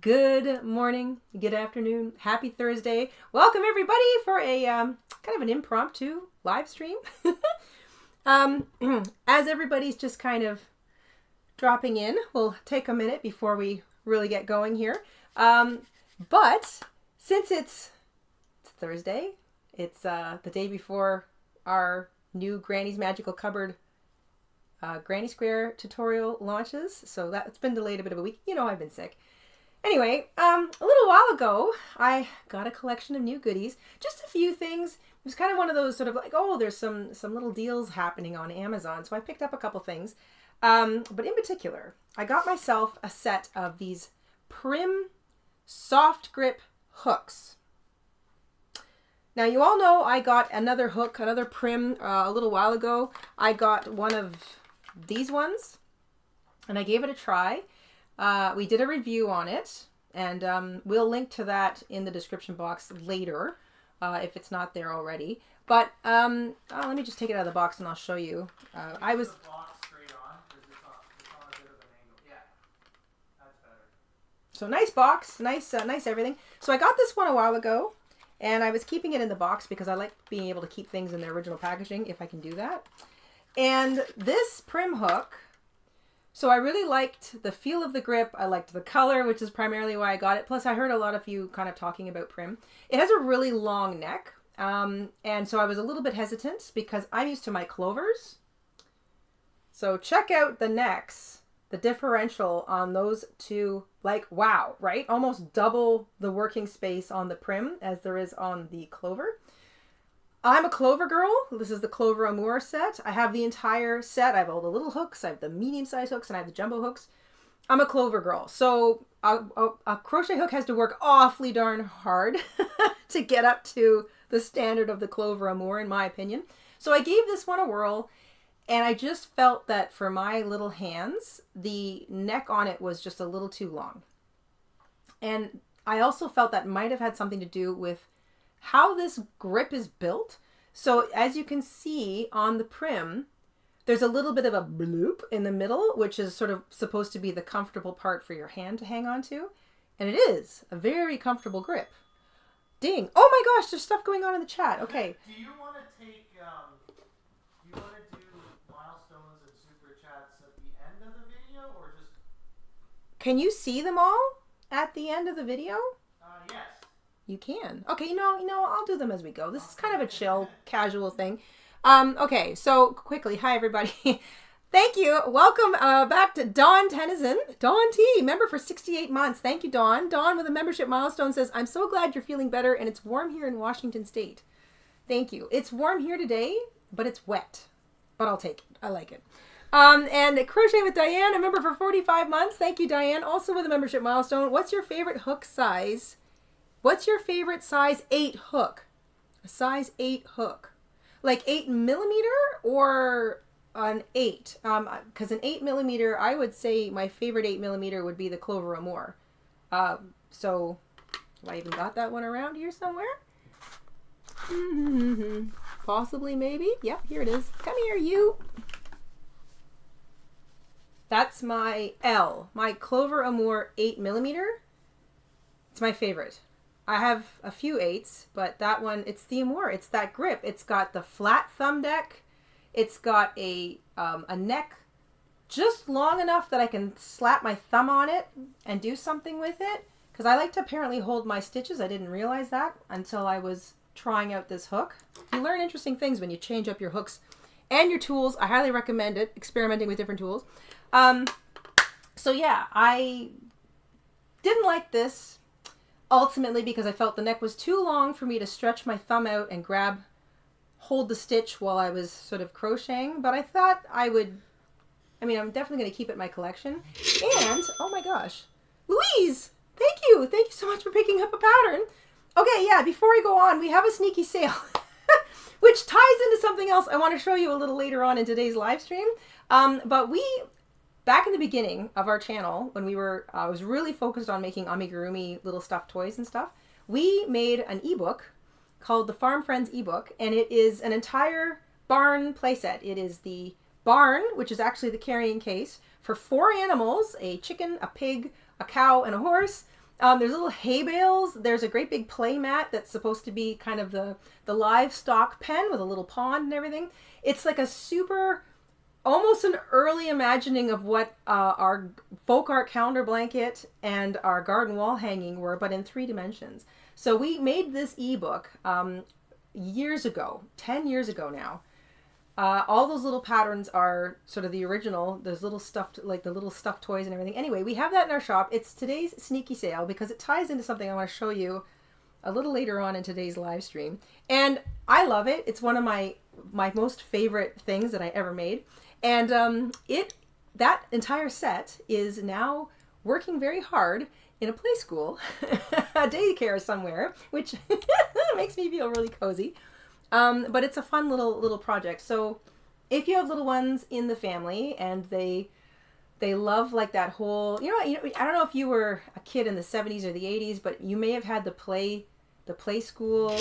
Good morning, good afternoon, happy Thursday. Welcome everybody for a kind of an impromptu live stream. As everybody's just kind of dropping in, we'll take a minute before we really get going here. But since it's Thursday, it's the day before our new Granny's Magical Cupboard Granny Square tutorial launches. So that's been delayed a bit of a week. You know, I've been sick. Anyway, a little while ago, I got a collection of new goodies. Just a few things. It was kind of one of those sort of like, oh, there's some little deals happening on Amazon. So I picked up a couple things. But in particular, I got myself a set of these Prim soft grip hooks. Now, you all know I got another hook, another Prim a little while ago. I got one of these ones, and I gave it a try. We did a review on it, and we'll link to that in the description box later, if it's not there already. But let me just take it out of the box and I'll show you. I was... So nice box, nice everything. So I got this one a while ago, and I was keeping it in the box because I like being able to keep things in their original packaging if I can do that. And this Prim hook, so I really liked the feel of the grip. I liked the color, which is primarily why I got it. Plus, I heard a lot of you kind of talking about Prim. It has a really long neck, and so I was a little bit hesitant because I'm used to my clovers. So check out the necks, the differential on those two. Like, wow, right? Almost double the working space on the Prim as there is on the clover. I'm a clover girl. This is the Clover Amour set. I have the entire set. I have all the little hooks. I have the medium-sized hooks, and I have the jumbo hooks. I'm a clover girl. So a crochet hook has to work awfully darn hard to get up to the standard of the Clover Amour, in my opinion. So I gave this one a whirl, and I just felt that for my little hands, the neck on it was just a little too long. And I also felt that might have had something to do with how this grip is built. So as you can see on the Prim, there's a little bit of a bloop in the middle, which is sort of supposed to be the comfortable part for your hand to hang on to. And it is a very comfortable grip. Ding. Oh my gosh, there's stuff going on in the chat. Okay. Do you want to take, do you want to do milestones and super chats at the end of the video, or just... Can you see them all at the end of the video? Yes. You can. Okay, you know, I'll do them as we go. This is kind of a chill, casual thing. Okay, so quickly, hi everybody. Thank you. Welcome back to Dawn Tennyson. Dawn T, member for 68 months. Thank you, Dawn. Dawn with a membership milestone says, I'm so glad you're feeling better and it's warm here in Washington State. Thank you. It's warm here today, but it's wet. But I'll take it. I like it. And Crochet with Diane, a member for 45 months. Thank you, Diane. Also with a membership milestone. What's your favorite hook size? What's your favorite size 8 hook? A size 8 hook. Like 8mm or an 8? Because an 8mm, I would say my favorite 8mm would be the Clover Amour. So, have I even got that one around here somewhere? Possibly, maybe. Yep, here it is. Come here, you. That's my L. My Clover Amour 8mm. It's my favorite. I have a few 8s, but that one, it's the Amour. It's that grip. It's got the flat thumb deck. It's got a neck just long enough that I can slap my thumb on it and do something with it. Because I like to apparently hold my stitches. I didn't realize that until I was trying out this hook. You learn interesting things when you change up your hooks and your tools. I highly recommend it, experimenting with different tools. So yeah, I didn't like this ultimately because I felt the neck was too long for me to stretch my thumb out and hold the stitch while I was sort of crocheting. But I thought I'm definitely going to keep it in my collection. And, oh my gosh, Louise, thank you. Thank you so much for picking up a pattern. Okay, yeah, before I go on, we have a sneaky sale, which ties into something else I want to show you a little later on in today's live stream. But back in the beginning of our channel, when I was really focused on making amigurumi little stuffed toys and stuff, we made an ebook called the Farm Friends ebook, and it is an entire barn playset. It is the barn, which is actually the carrying case, for 4 animals, a chicken, a pig, a cow, and a horse. There's little hay bales. There's a great big play mat that's supposed to be kind of the livestock pen with a little pond and everything. It's like a super, almost an early imagining of what our folk art calendar blanket and our garden wall hanging were, but in 3 dimensions. So we made this ebook years ago, 10 years ago now. All those little patterns are sort of the original. There's little stuffed, like the little stuffed toys and everything. Anyway, we have that in our shop. It's today's sneaky sale because it ties into something I want to show you a little later on in today's live stream. And I love it. It's one of my most favorite things that I ever made. And that entire set is now working very hard in a play school, a daycare somewhere, which makes me feel really cozy. But it's a fun little project. So if you have little ones in the family and they love like that whole, I don't know if you were a kid in the 70s or the 80s, but you may have had the play school.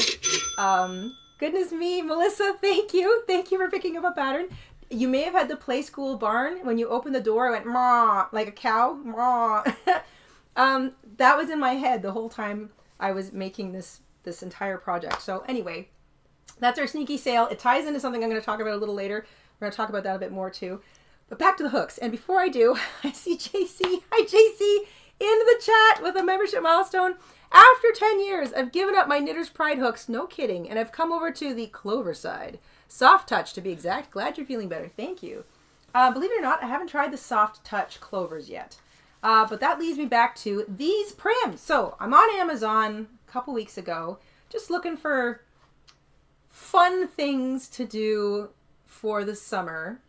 Goodness me, Melissa, thank you. Thank you for picking up a pattern. You may have had the play school barn. When you opened the door, it went maa, like a cow, maa. That was in my head the whole time I was making this entire project. So anyway, that's our sneaky sale. It ties into something I'm going to talk about a little later. We're going to talk about that a bit more too. But back to the hooks. And before I do, I see JC. Hi, JC, in the chat with a membership milestone. After 10 years, I've given up my Knitter's Pride hooks. No kidding. And I've come over to the Clover side. Soft touch, to be exact. Glad you're feeling better. Thank you. Believe it or not, I haven't tried the soft touch clovers yet. But that leads me back to these Prim. So I'm on Amazon a couple weeks ago, just looking for fun things to do for the summer.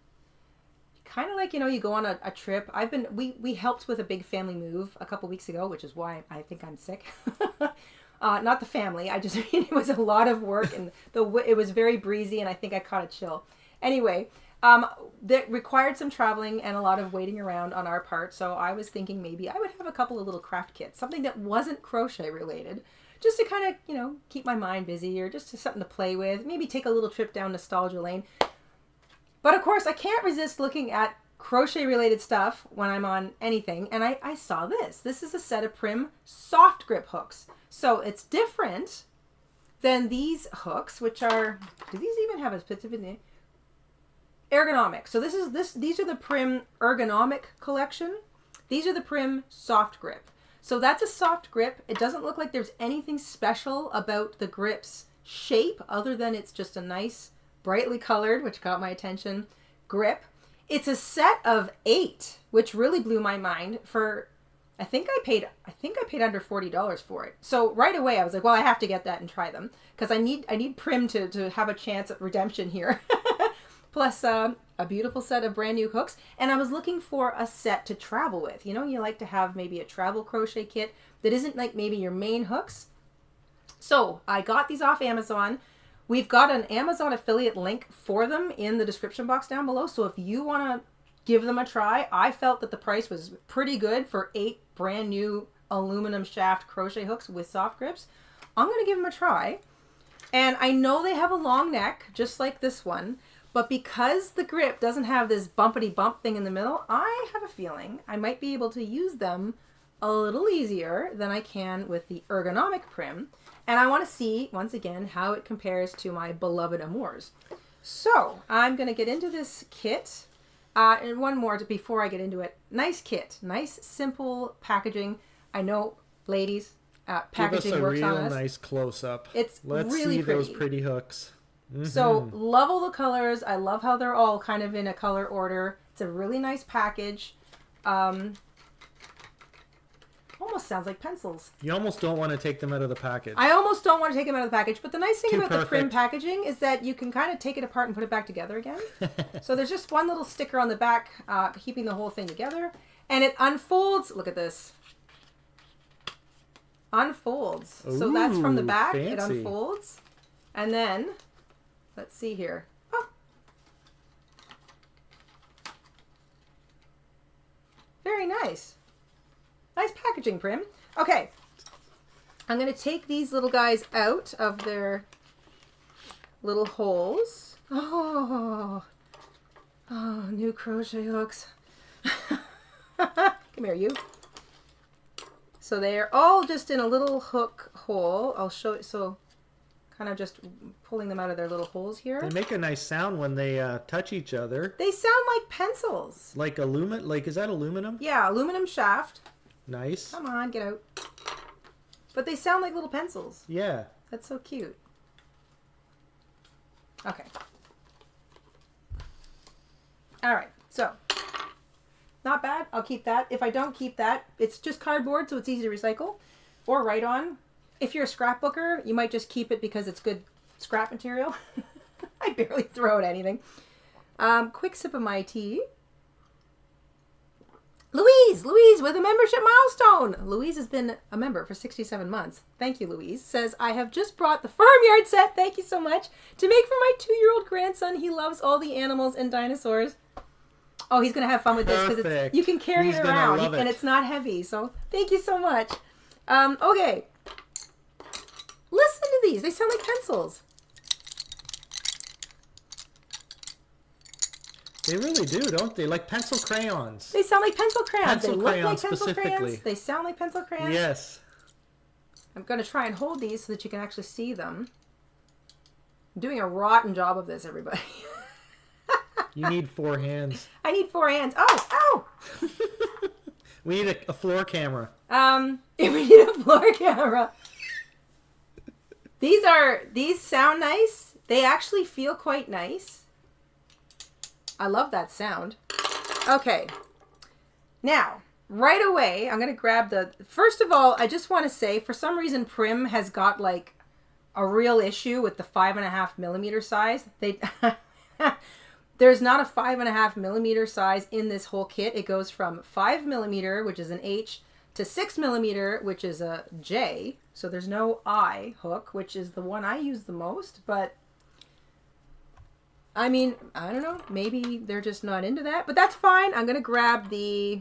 Kind of like, you go on a trip. We helped with a big family move a couple weeks ago, which is why I think I'm sick. Not the family. I just mean it was a lot of work and it was very breezy and I think I caught a chill. Anyway, that required some traveling and a lot of waiting around on our part. So I was thinking maybe I would have a couple of little craft kits, something that wasn't crochet related, just to kind of, keep my mind busy or just something to play with, maybe take a little trip down nostalgia lane. But of course, I can't resist looking at crochet related stuff when I'm on anything. And I saw this. This is a set of Prim soft grip hooks. So it's different than these hooks, which are, do these even have a specific name? Ergonomic. So these are the Prim ergonomic collection. These are the Prim soft grip. So that's a soft grip. It doesn't look like there's anything special about the grip's shape other than it's just a nice, brightly colored, which got my attention, grip. It's a set of 8, which really blew my mind. For I think I paid under $40 for it. So right away I was like, well, I have to get that and try them because I need Prim to have a chance at redemption here. Plus a beautiful set of brand new hooks. And I was looking for a set to travel with. You like to have maybe a travel crochet kit that isn't like maybe your main hooks. So I got these off Amazon. We've got an Amazon affiliate link for them in the description box down below. So if you want to give them a try, I felt that the price was pretty good for 8 brand new aluminum shaft crochet hooks with soft grips. I'm going to give them a try. And I know they have a long neck, just like this one. But because the grip doesn't have this bumpity bump thing in the middle, I have a feeling I might be able to use them a little easier than I can with the ergonomic Prim. And I want to see, once again, how it compares to my beloved Amours. So I'm going to get into this kit. And one more before I get into it. Nice kit. Nice, simple packaging. I know, ladies, packaging works on us. Give us a real nice close-up. It's Let's really see pretty. Those pretty hooks. Mm-hmm. So love all the colors. I love how they're all kind of in a color order. It's a really nice package. Almost sounds like pencils. You almost don't want to take them out of the package. I almost don't want to take them out of the package. But the nice thing about perfect. the Prim packaging is that you can kind of take it apart and put it back together again. So there's just one little sticker on the back keeping the whole thing together. And it unfolds. Look at this. Unfolds. Ooh, so that's from the back. fancy. It unfolds. And then, let's see here. Oh. Very nice. Nice packaging, Prim. Okay. I'm going to take these little guys out of their little holes. Oh, new crochet hooks. Come here, you. So they're all just in a little hook hole. I'll show it. So kind of just pulling them out of their little holes here. They make a nice sound when they touch each other. They sound like pencils. Like aluminum? Like, is that aluminum? Yeah, aluminum shaft. Nice. Come on, get out. But they sound like little pencils. Yeah. That's so cute. Okay. All right, so not bad. I'll keep that. If I don't keep that, it's just cardboard, so it's easy to recycle or write on. If you're a scrapbooker, you might just keep it because it's good scrap material. I barely throw out anything. Quick sip of my tea. Louise with a membership milestone. Louise has been a member for 67 months. Thank you, Louise. Says, I have just brought the farmyard set, thank you so much, to make for my 2-year-old grandson. He loves all the animals and dinosaurs. Oh, he's going to have fun with this because you can carry it around and it's not heavy. So thank you so much. Okay. Listen to these. They sound like pencils. They really do, don't they? Like pencil crayons. They sound like pencil crayons. Pencil they look crayons like pencil specifically. crayons. They sound like pencil crayons. Yes. I'm going to try and hold these so that you can actually see them. I'm doing a rotten job of this, everybody. You need 4 hands. I need 4 hands. Oh, ow! We need a floor camera. We need a floor camera. These sound nice. They actually feel quite nice. I love that sound. Okay. Now, right away, I'm going to grab first of all, I just want to say, for some reason, Prim has got like a real issue with the 5.5mm size. There's not a 5.5mm size in this whole kit. It goes from 5mm, which is an H, to 6mm, which is a J. So there's no I hook, which is the one I use the most. But, I mean, I don't know. Maybe they're just not into that. But that's fine. I'm going to grab the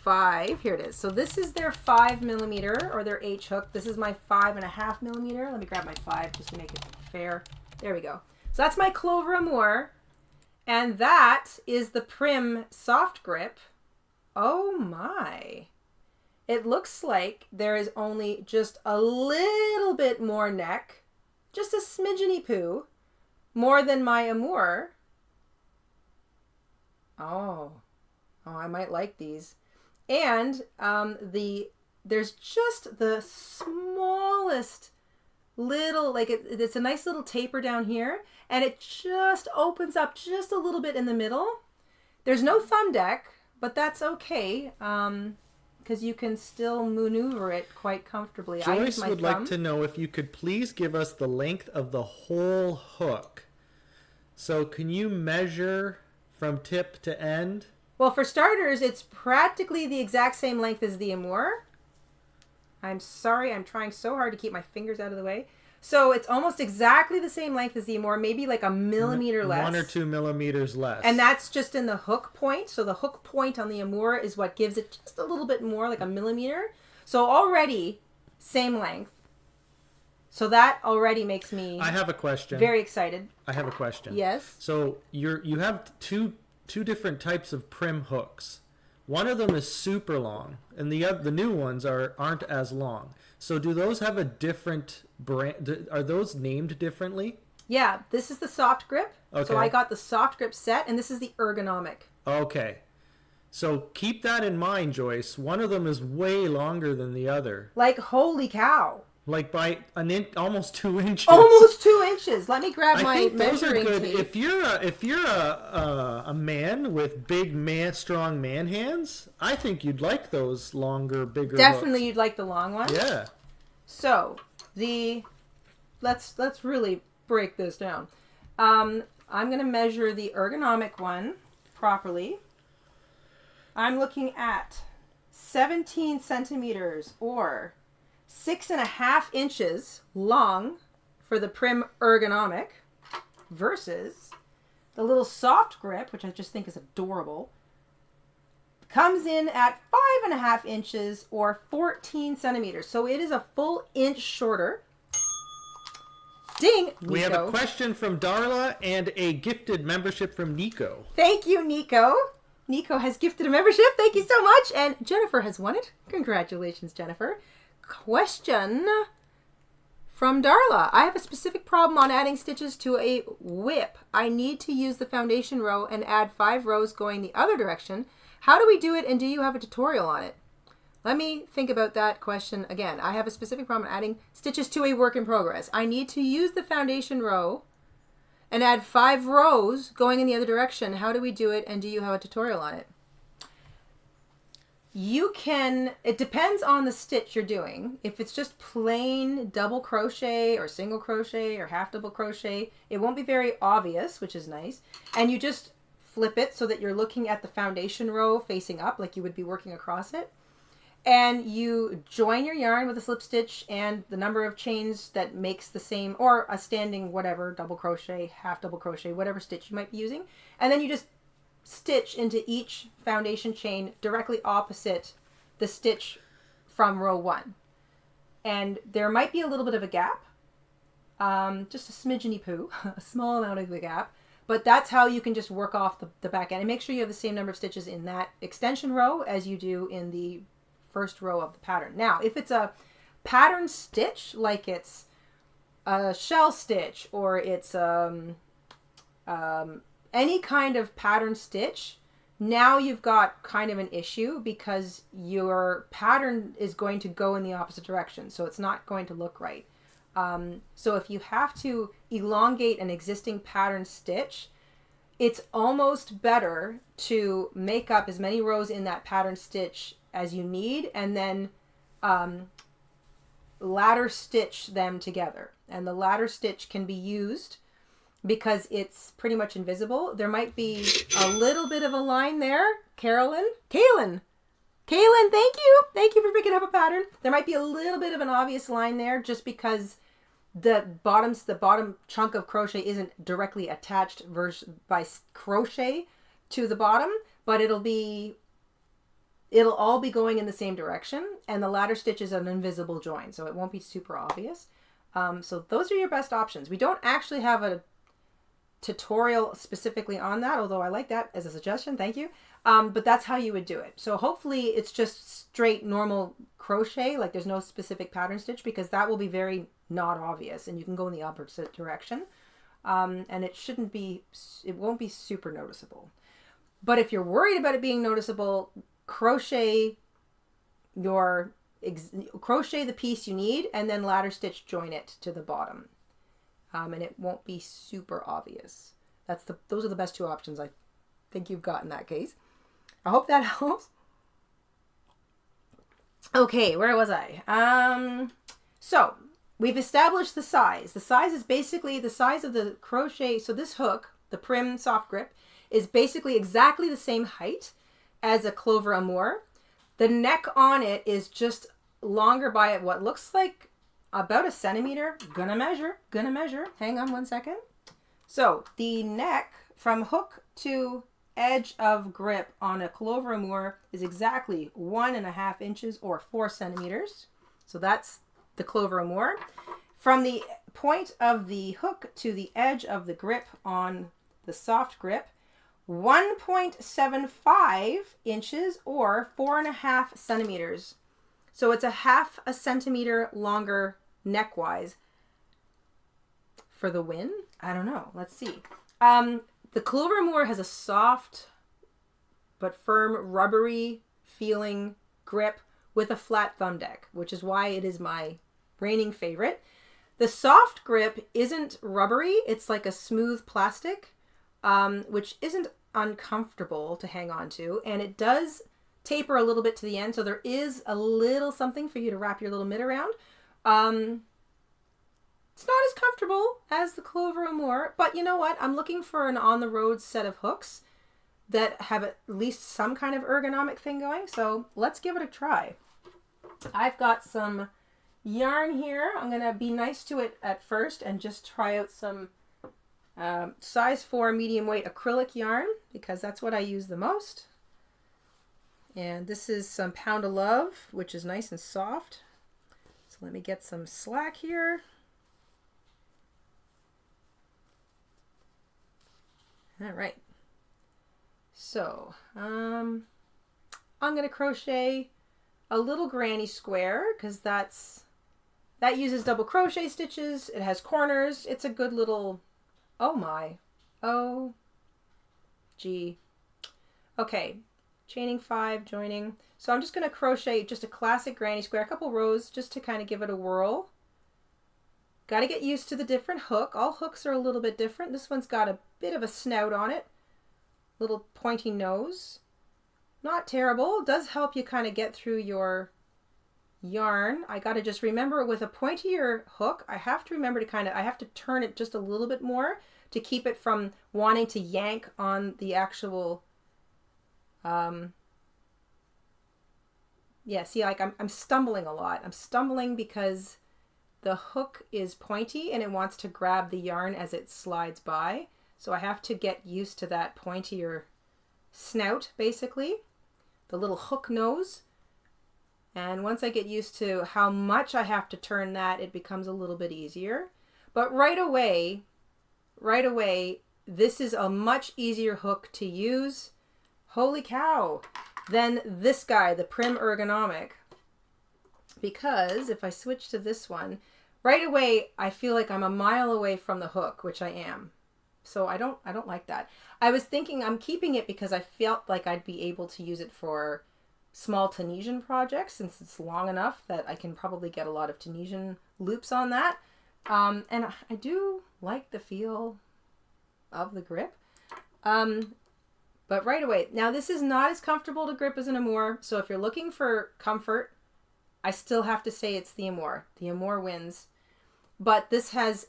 5. Here it is. So this is their 5mm, or their H hook. This is my 5.5mm. Let me grab my 5 just to make it fair. There we go. So that's my Clover Amour. And that is the Prim Soft Grip. Oh my. It looks like there is only just a little bit more neck. Just a smidgeny poo. More than my Amour. Oh, I might like these. And there's just the smallest little, like it's a nice little taper down here. And it just opens up just a little bit in the middle. There's no thumb deck, but that's okay. Because you can still maneuver it quite comfortably. Joyce would like to know if you could please give us the length of the whole hook. So can you measure from tip to end? Well, for starters, it's practically the exact same length as the Amour. I'm sorry, I'm trying so hard to keep my fingers out of the way. So it's almost exactly the same length as the Amour, maybe like a millimeter less. 1 or 2 millimeters less. And that's just in the hook point. So the hook point on the Amour is what gives it just a little bit more, like a millimeter. So already, same length. So that already makes me I have a question. Very excited. I have a question. Yes. So you have two different types of Prim hooks. One of them is super long, and the new ones aren't as long. So do those have a different brand? Are those named differently? Yeah, this is the soft grip. Okay. So I got the soft grip set, and this is the ergonomic. Okay. So keep that in mind, Joyce. One of them is way longer than the other. Like, holy cow. Like by almost 2 inches. Almost 2 inches. Let me grab my think those are measuring good. tape. If you're a man with strong man hands, I think you'd like those longer, bigger. Definitely, hooks. you'd like the long one. Yeah. So let's really break this down. I'm gonna measure the ergonomic one properly. I'm looking at 17 centimeters or 6.5 inches long for the Prim ergonomic versus the little soft grip, which I just think is adorable, comes in at 5.5 inches or 14 centimeters. So it is a full inch shorter. Ding, Nico. We have a question from Darla and a gifted membership from Nico. Thank you, Nico. Nico has gifted a membership. Thank you so much. And Jennifer has won it. Congratulations, Jennifer. Question from Darla. I have a specific problem on adding stitches to a whip. I need to use the foundation row and add 5 rows going the other direction. How do we do it, and do you have a tutorial on it? Let me think about that question again. I have a specific problem adding stitches to a work in progress. I need to use the foundation row and add 5 rows going in the other direction. How do we do it, and do you have a tutorial on it? You can, it depends on the stitch you're doing. If it's just plain double crochet or single crochet or half double crochet, it won't be very obvious, which is nice. And you just flip it so that you're looking at the foundation row facing up, like you would be working across it. And you join your yarn with a slip stitch and the number of chains that makes the same, or a standing whatever, double crochet, half double crochet, whatever stitch you might be using. And then you just stitch into each foundation chain directly opposite the stitch from row 1. And there might be a little bit of a gap, just a smidgeny poo, a small amount of the gap. But that's how you can just work off the back end. And make sure you have the same number of stitches in that extension row as you do in the first row of the pattern. Now, if it's a pattern stitch, like it's a shell stitch or it's any kind of pattern stitch, now you've got kind of an issue because your pattern is going to go in the opposite direction. So it's not going to look right. So if you have to elongate an existing pattern stitch, it's almost better to make up as many rows in that pattern stitch as you need, and then ladder stitch them together. And the ladder stitch can be used because it's pretty much invisible. There might be a little bit of a line there. Kaylin, thank you. Thank you for picking up a pattern. There might be a little bit of an obvious line there just because the bottom chunk of crochet isn't directly attached by crochet to the bottom, but it'll all be going in the same direction, and the ladder stitch is an invisible join, so it won't be super obvious. So those are your best options. We don't actually have a tutorial specifically on that, although I like that as a suggestion, thank you. But that's how you would do it. So hopefully it's just straight normal crochet, like there's no specific pattern stitch, because that will be very not obvious and you can go in the opposite direction. And it won't be super noticeable. But if you're worried about it being noticeable, crochet the piece you need and then ladder stitch join it to the bottom. And it won't be super obvious. Those are the best 2 options I think you've got in that case. I hope that helps. Okay, where was I? So we've established the size. The size is basically the size of the crochet. So this hook, the Prim soft grip, is basically exactly the same height as a Clover Amour. The neck on it is just longer by what looks like about 1 centimeter. Gonna measure. Hang on 1 second. So the neck from hook to edge of grip on a Clover Amour is exactly 1.5 inches or 4 centimeters. So that's the Clover Amour. From the point of the hook to the edge of the grip on the soft grip, 1.75 inches or 4.5 centimeters. So it's 0.5 centimeter longer neck-wise. For the win? I don't know. Let's see. The Clover Amour has a soft but firm, rubbery feeling grip with a flat thumb deck, which is why it is my reigning favorite. The soft grip isn't rubbery. It's like a smooth plastic, which isn't uncomfortable to hang on to. And it does taper a little bit to the end. So there is a little something for you to wrap your little mitt around. It's not as comfortable as the Clover Amour, but you know what? I'm looking for an on-the-road set of hooks that have at least some kind of ergonomic thing going. So let's give it a try. I've got some yarn here. I'm going to be nice to it at first and just try out some size 4 medium weight acrylic yarn because that's what I use the most. And this is some Pound of Love, which is nice and soft. So let me get some slack here. All right. So, I'm going to crochet a little granny square because that uses double crochet stitches. It has corners. It's a good little, oh my, oh, gee. Okay, chaining 5, joining. So I'm just going to crochet just a classic granny square, a couple rows just to kind of give it a whirl. Got to get used to the different hook. All hooks are a little bit different. This one's got a bit of a snout on it. Little pointy nose. Not terrible. It does help you kind of get through your yarn. I got to just remember with a pointier hook, I have to remember to I have to turn it just a little bit more to keep it from wanting to yank on the actual, yeah, see, like I'm stumbling a lot. I'm stumbling because the hook is pointy and it wants to grab the yarn as it slides by. So I have to get used to that pointier snout, basically, the little hook nose. And once I get used to how much I have to turn that, it becomes a little bit easier. But right away, this is a much easier hook to use, holy cow, than this guy, the Prim ergonomic. Because if I switch to this one, right away, I feel like I'm a mile away from the hook, which I am. So I don't like that. I was thinking I'm keeping it because I felt like I'd be able to use it for small Tunisian projects since it's long enough that I can probably get a lot of Tunisian loops on that. And I do like the feel of the grip. But right away, now this is not as comfortable to grip as an Amour. So if you're looking for comfort, I still have to say it's the Amour. The Amour wins. But this has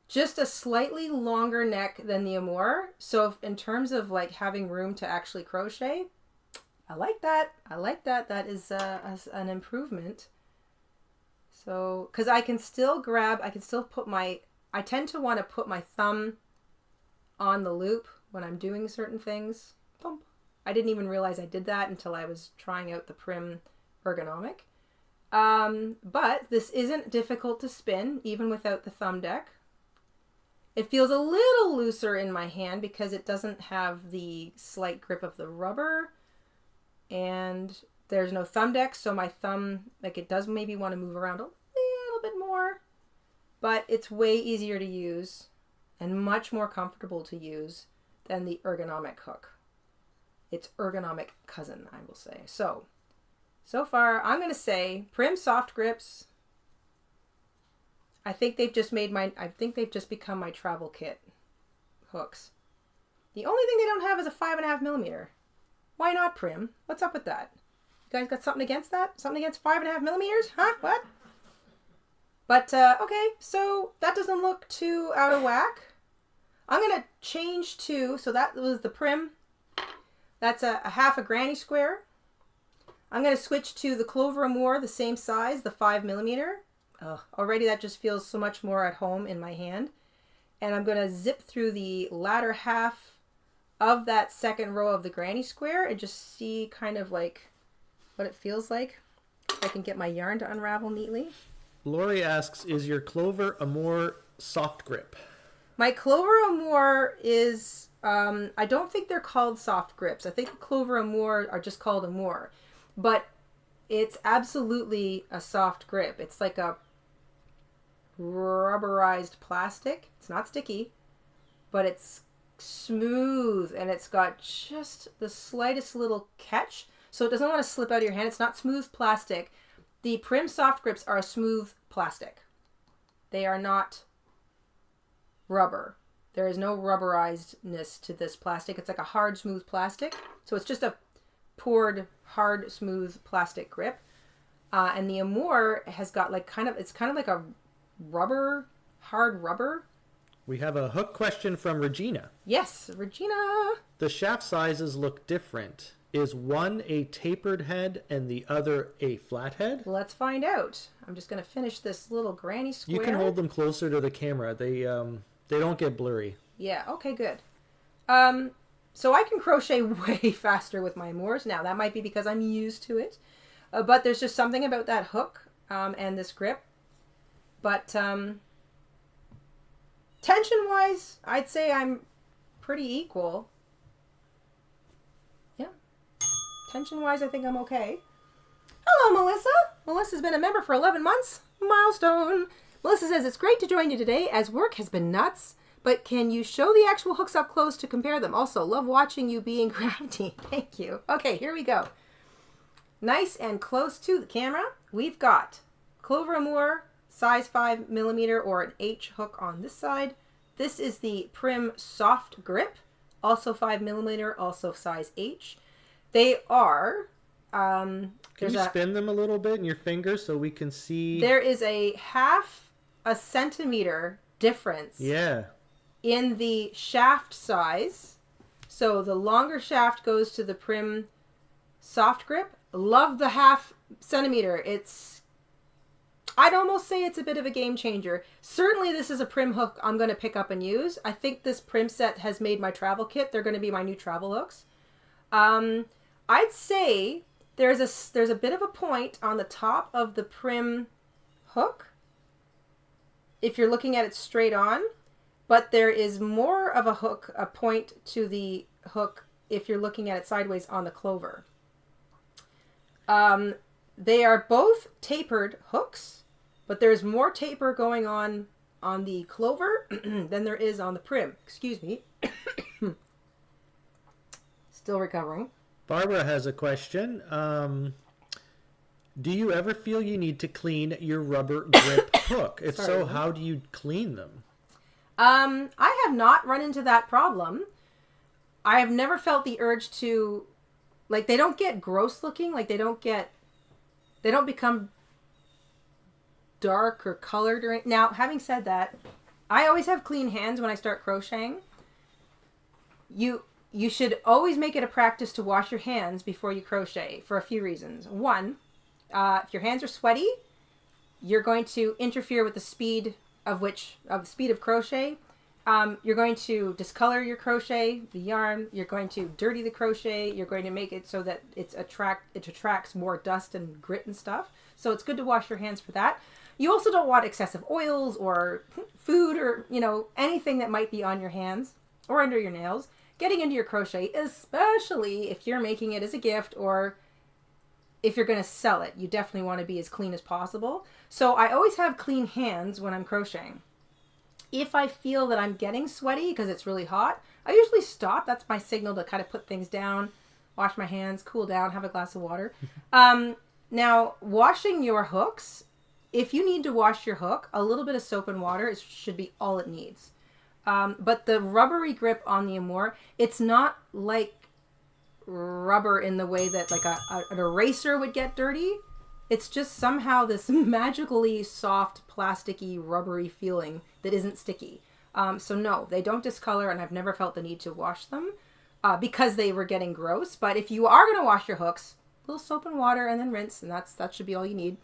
just a slightly longer neck than the Amour. So in terms of like having room to actually crochet, I like that. I like that. That is an improvement. So, because I can still put I tend to want to put my thumb on the loop when I'm doing certain things. Thump. I didn't even realize I did that until I was trying out the Prim ergonomic. But this isn't difficult to spin, even without the thumb deck. It feels a little looser in my hand because it doesn't have the slight grip of the rubber. And there's no thumb deck, so my thumb, like, it does maybe want to move around a little bit more. But it's way easier to use and much more comfortable to use than the ergonomic hook. Its ergonomic cousin, I will say. So far, I'm going to say Prim soft grips. I think they've just become my travel kit hooks. The only thing they don't have is a 5.5 millimeter. Why not, Prim? What's up with that? You guys got something against that? Something against 5.5 millimeters? Huh? What? But, okay, so that doesn't look too out of whack. I'm going to change to, so that was the Prim. That's a half a granny square. I'm going to switch to the Clover Amour, the same size, the 5 millimeter. Already that just feels so much more at home in my hand. And I'm going to zip through the latter half of that second row of the granny square and just see kind of like what it feels like. If I can get my yarn to unravel neatly. Lori asks, is your Clover Amour soft grip? My Clover Amour is, I don't think they're called soft grips. I think the Clover Amour are just called Amour. But it's absolutely a soft grip. It's like a rubberized plastic. It's not sticky, but it's smooth and it's got just the slightest little catch. So it doesn't want to slip out of your hand. It's not smooth plastic. The Prim soft grips are a smooth plastic. They are not rubber. There is no rubberizedness to this plastic. It's like a hard, smooth plastic. So it's just a poured, hard, smooth plastic grip. And the Amour has got like it's kind of like a rubber, hard rubber. We have a hook question from Regina. Yes, Regina. The shaft sizes look different. Is one a tapered head and the other a flat head? Let's find out. I'm just going to finish this little granny square. You can hold them closer to the camera. They don't get blurry. Yeah, okay, good. So I can crochet way faster with my Amours. Now, that might be because I'm used to it. But there's just something about that hook and this grip. But tension-wise, I'd say I'm pretty equal. Tension-wise, I think I'm okay. Hello, Melissa. Melissa's been a member for 11 months. Milestone. Melissa says, it's great to join you today as work has been nuts, but can you show the actual hooks up close to compare them? Also, love watching you being crafty. Thank you. Okay, here we go. Nice and close to the camera. We've got Clover Amour, size 5mm or an H hook on this side. This is the Prym Soft Grip, also 5mm, also size H. They are... can you spin them a little bit in your fingers so we can see? There is a half a centimeter difference. Yeah. In the shaft size. So the longer shaft goes to the Prym Soft Grip. Love the half centimeter. I'd almost say it's a bit of a game changer. Certainly this is a Prym hook I'm going to pick up and use. I think this Prym set has made my travel kit. They're going to be my new travel hooks. I'd say there's a bit of a point on the top of the Prym hook if you're looking at it straight on, but there is more of a point to the hook if you're looking at it sideways on the Clover. They are both tapered hooks, but there's more taper going on the Clover than there is on the Prym. Excuse me. Still recovering. Barbara has a question. Do you ever feel you need to clean your rubber grip hook? If so, how do you clean them? I have not run into that problem. I have never felt the urge to, like, they don't get gross looking, like they don't become dark or colored or now, having said that, I always have clean hands when I start crocheting. You should always make it a practice to wash your hands before you crochet for a few reasons. One, if your hands are sweaty, you're going to interfere with the speed of crochet. You're going to discolor your crochet, the yarn. You're going to dirty the crochet. You're going to make it so that it attracts more dust and grit and stuff. So it's good to wash your hands for that. You also don't want excessive oils or food or, anything that might be on your hands or under your nails getting into your crochet, especially if you're making it as a gift or if you're going to sell it. You definitely want to be as clean as possible. So I always have clean hands when I'm crocheting. If I feel that I'm getting sweaty because it's really hot, I usually stop. That's my signal to kind of put things down, wash my hands, cool down, have a glass of water. Now, washing your hooks, if you need to wash your hook, a little bit of soap and water should be all it needs. But the rubbery grip on the Amour, it's not like rubber in the way that like an eraser would get dirty. It's just somehow this magically soft, plasticky, rubbery feeling that isn't sticky. So no, they don't discolor, and I've never felt the need to wash them because they were getting gross. But if you are going to wash your hooks, a little soap and water and then rinse, and that should be all you need.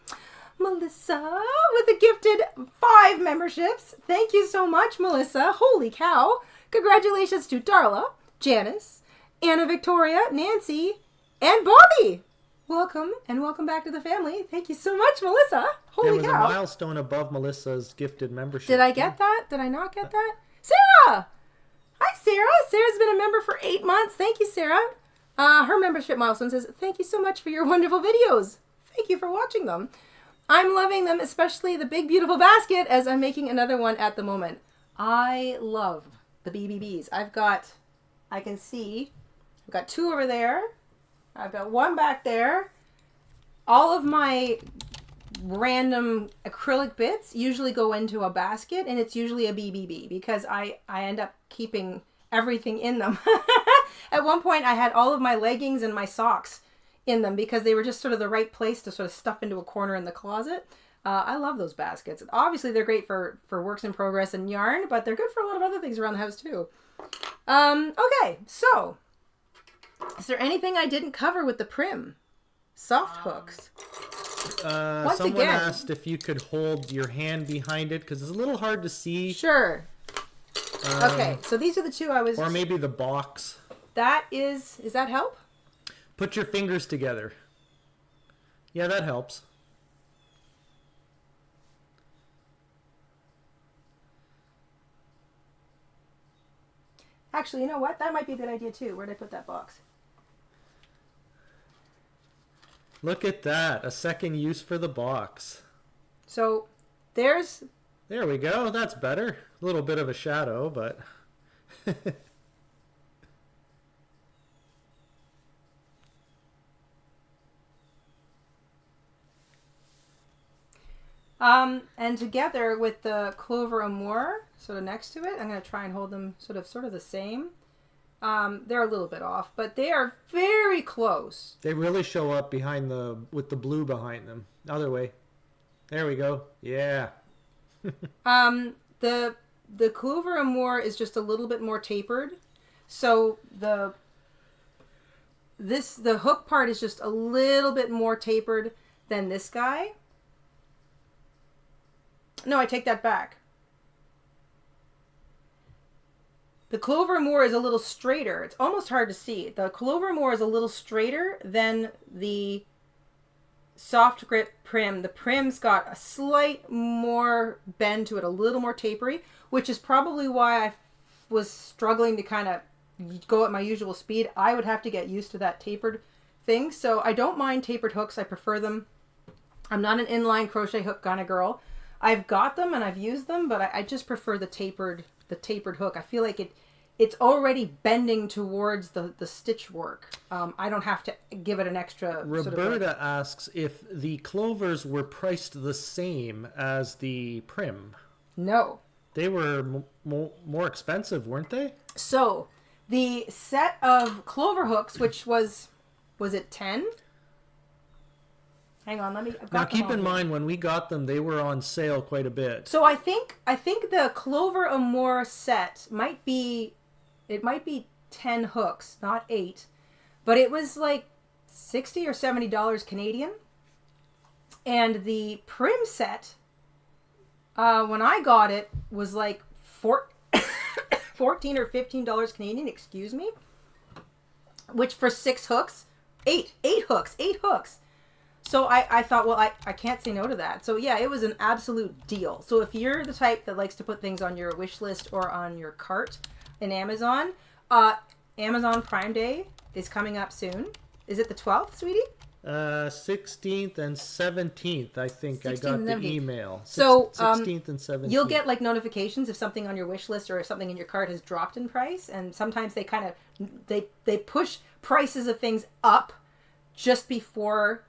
Melissa with a gifted 5 memberships. Thank you so much, Melissa. Holy cow. Congratulations to Darla, Janice, Anna Victoria, Nancy, and Bobby. Welcome, and welcome back to the family. Thank you so much, Melissa. Holy cow. There was a milestone above Melissa's gifted membership. Did I get that? Did I not get that? Sarah! Hi, Sarah. Sarah's been a member for 8 months. Thank you, Sarah. Her membership milestone says, thank you so much for your wonderful videos. Thank you for watching them. I'm loving them, especially the big, beautiful basket, as I'm making another one at the moment. I love the BBBs. I've got 2 over there. I've got 1 back there. All of my random acrylic bits usually go into a basket, and it's usually a BBB because I end up keeping everything in them. At one point, I had all of my leggings and my socks in them because they were just sort of the right place to sort of stuff into a corner in the closet. I love those baskets. Obviously, they're great for works in progress and yarn, but they're good for a lot of other things around the house too. Okay, so is there anything I didn't cover with the Prym soft hooks? Someone asked if you could hold your hand behind it because it's a little hard to see. Sure. Okay, so these are the 2 I was... Or maybe the box. Is that help? Put your fingers together. Yeah, that helps. Actually, you know what? That might be a good idea too. Where did I put that box? Look at that. A second use for the box. So there's... There we go. That's better. A little bit of a shadow, but... And together with the Clover Amour sort of next to it, I'm going to try and hold them sort of the same. They're a little bit off, but they are very close. They really show up behind with the blue behind them. Other way. There we go. Yeah. The Clover Amour is just a little bit more tapered. So the hook part is just a little bit more tapered than this guy. No, I take that back. The Clover Amour is a little straighter. It's almost hard to see. The Clover Amour is a little straighter than the soft grip Prym. The Prim's got a slight more bend to it, a little more tapery, which is probably why I was struggling to kind of go at my usual speed. I would have to get used to that tapered thing. So I don't mind tapered hooks. I prefer them. I'm not an inline crochet hook kind of girl. I've got them and I've used them, but I just prefer the tapered hook. I feel like it's already bending towards the stitch work. I don't have to give it an extra. Roberta asks if the clovers were priced the same as the Prym. No. They were more expensive, weren't they? So the set of clover hooks, which was it 10? Hang on, now keep in mind when we got them, they were on sale quite a bit. So I think the Clover Amour set might be 10 hooks, not 8, but it was like $60 or $70 Canadian. And the Prym set, when I got it, was like $14 or $15 Canadian. Excuse me, which for 6 hooks, 8 hooks. So I thought, well, I can't say no to that. So yeah, it was an absolute deal. So if you're the type that likes to put things on your wish list or on your cart in Amazon, Amazon Prime Day is coming up soon. Is it the 12th, sweetie? 16th and 17th, I think I got the email. So 16th and 17th. You'll get like notifications if something on your wish list or if something in your cart has dropped in price. And sometimes they kind of, they push prices of things up just before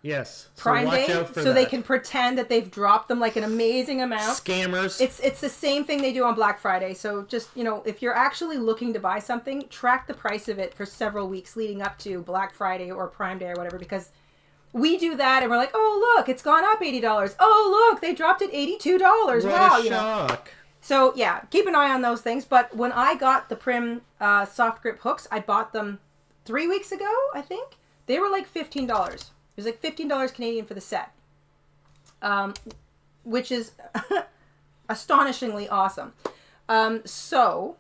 Prime Day, so they can pretend that they've dropped them like an amazing amount. Scammers. It's the same thing they do on Black Friday. So just, if you're actually looking to buy something, track the price of it for several weeks leading up to Black Friday or Prime Day or whatever, because we do that and we're like, oh look, it's gone up $80. Oh look, they dropped it $82. What wow, a shock. So yeah, keep an eye on those things. But when I got the Prym soft grip hooks, I bought them 3 weeks ago, I think. They were like $15. It was like $15 Canadian for the set, which is astonishingly awesome. So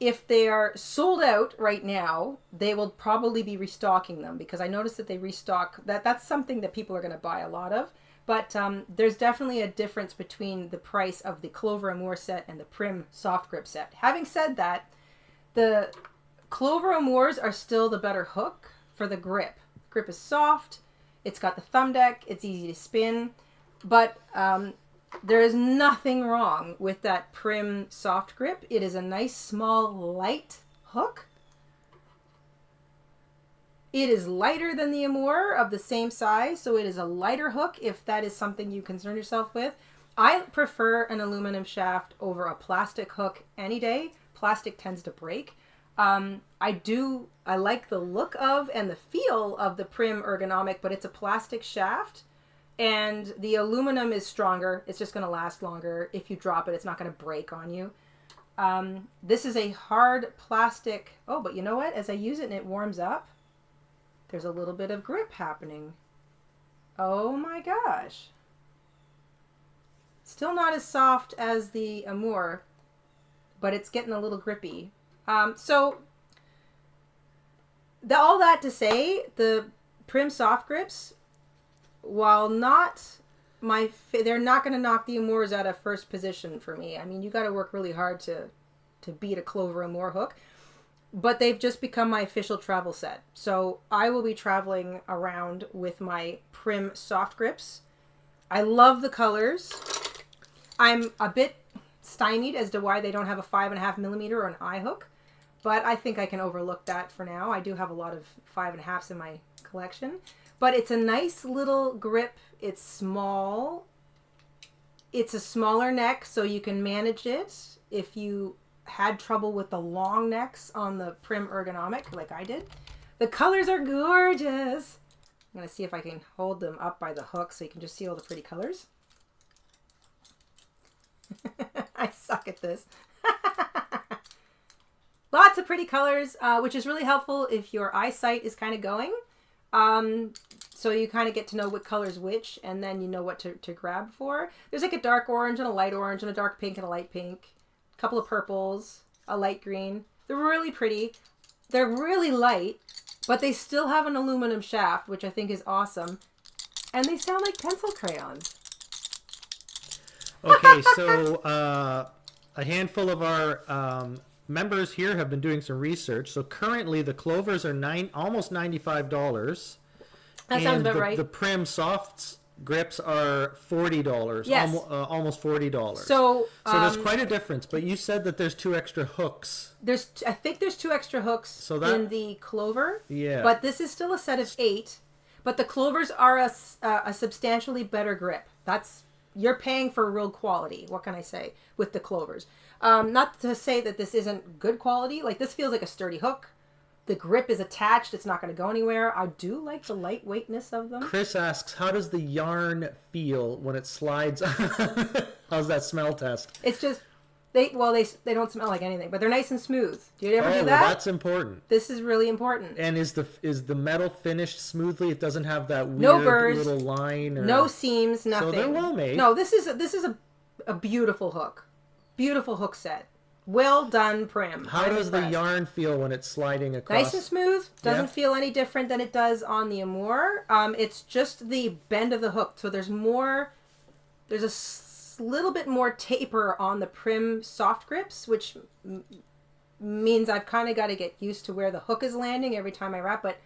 if they are sold out right now, they will probably be restocking them, because I noticed that they restock. That's something that people are going to buy a lot of. But there's definitely a difference between the price of the Clover Amour set and the Prym soft grip set. Having said that, the Clover Amours are still the better hook for the grip. Grip is soft, it's got the thumb deck, it's easy to spin, but there is nothing wrong with that Prym soft grip. It is a nice, small, light hook. It is lighter than the Amour, of the same size, so it is a lighter hook if that is something you concern yourself with. I prefer an aluminum shaft over a plastic hook any day. Plastic tends to break. I like the look of and the feel of the Prym ergonomic, but it's a plastic shaft and the aluminum is stronger. It's just going to last longer. If you drop it, it's not going to break on you. This is a hard plastic. Oh, but you know what? As I use it and it warms up, there's a little bit of grip happening. Oh my gosh. Still not as soft as the Amour, but it's getting a little grippy. So all that to say, the Prym soft grips, while not they're not going to knock the Amours out of first position for me. I mean, you got to work really hard to beat a Clover Amour hook. but they've just become my official travel set. So I will be traveling around with my Prym soft grips. I love the colors. I'm a bit stymied as to why they don't have a 5.5 millimeter or an eye hook, but I think I can overlook that for now. I do have a lot of 5.5s in my collection, but it's a nice little grip. It's small. It's a smaller neck, so you can manage it if you had trouble with the long necks on the Prym ergonomic like I did. The colors are gorgeous. I'm going to see if I can hold them up by the hook so you can just see all the pretty colors. I suck at this. Lots of pretty colors, which is really helpful if your eyesight is kind of going. So you kind of get to know what color's which, and then you know what to grab for. There's like a dark orange and a light orange and a dark pink and a light pink. A couple of purples, a light green. They're really pretty. They're really light, but they still have an aluminum shaft, which I think is awesome. And they sound like pencil crayons. Okay, so a handful of our members here have been doing some research. So currently the clovers are almost $95. That sounds about right. The Prym softs grips are $40. Yes. Almost $40. So there's quite a difference. But you said that there's 2 extra hooks. I think there's 2 extra hooks in the clover. Yeah. But this is still a set of 8. But the clovers are a substantially better grip. You're paying for real quality. What can I say with the clovers? Not to say that this isn't good quality. Like, this feels like a sturdy hook. The grip is attached. It's not going to go anywhere. I do like the lightweightness of them. Chris asks, how does the yarn feel when it slides? How's that smell test? It's just, they don't smell like anything, but they're nice and smooth. Do you ever do that? Well, that's important. This is really important. And is the metal finished smoothly? It doesn't have that weird no burrs, little line? No seams, nothing. So they're well made. No, this is a beautiful hook. Beautiful hook set. Well done, Prym. How does the yarn feel when it's sliding across? Nice and smooth. Doesn't feel any different than it does on the Amour. It's just the bend of the hook. So there's a little bit more taper on the Prym soft grips, which means I've kind of got to get used to where the hook is landing every time I wrap. But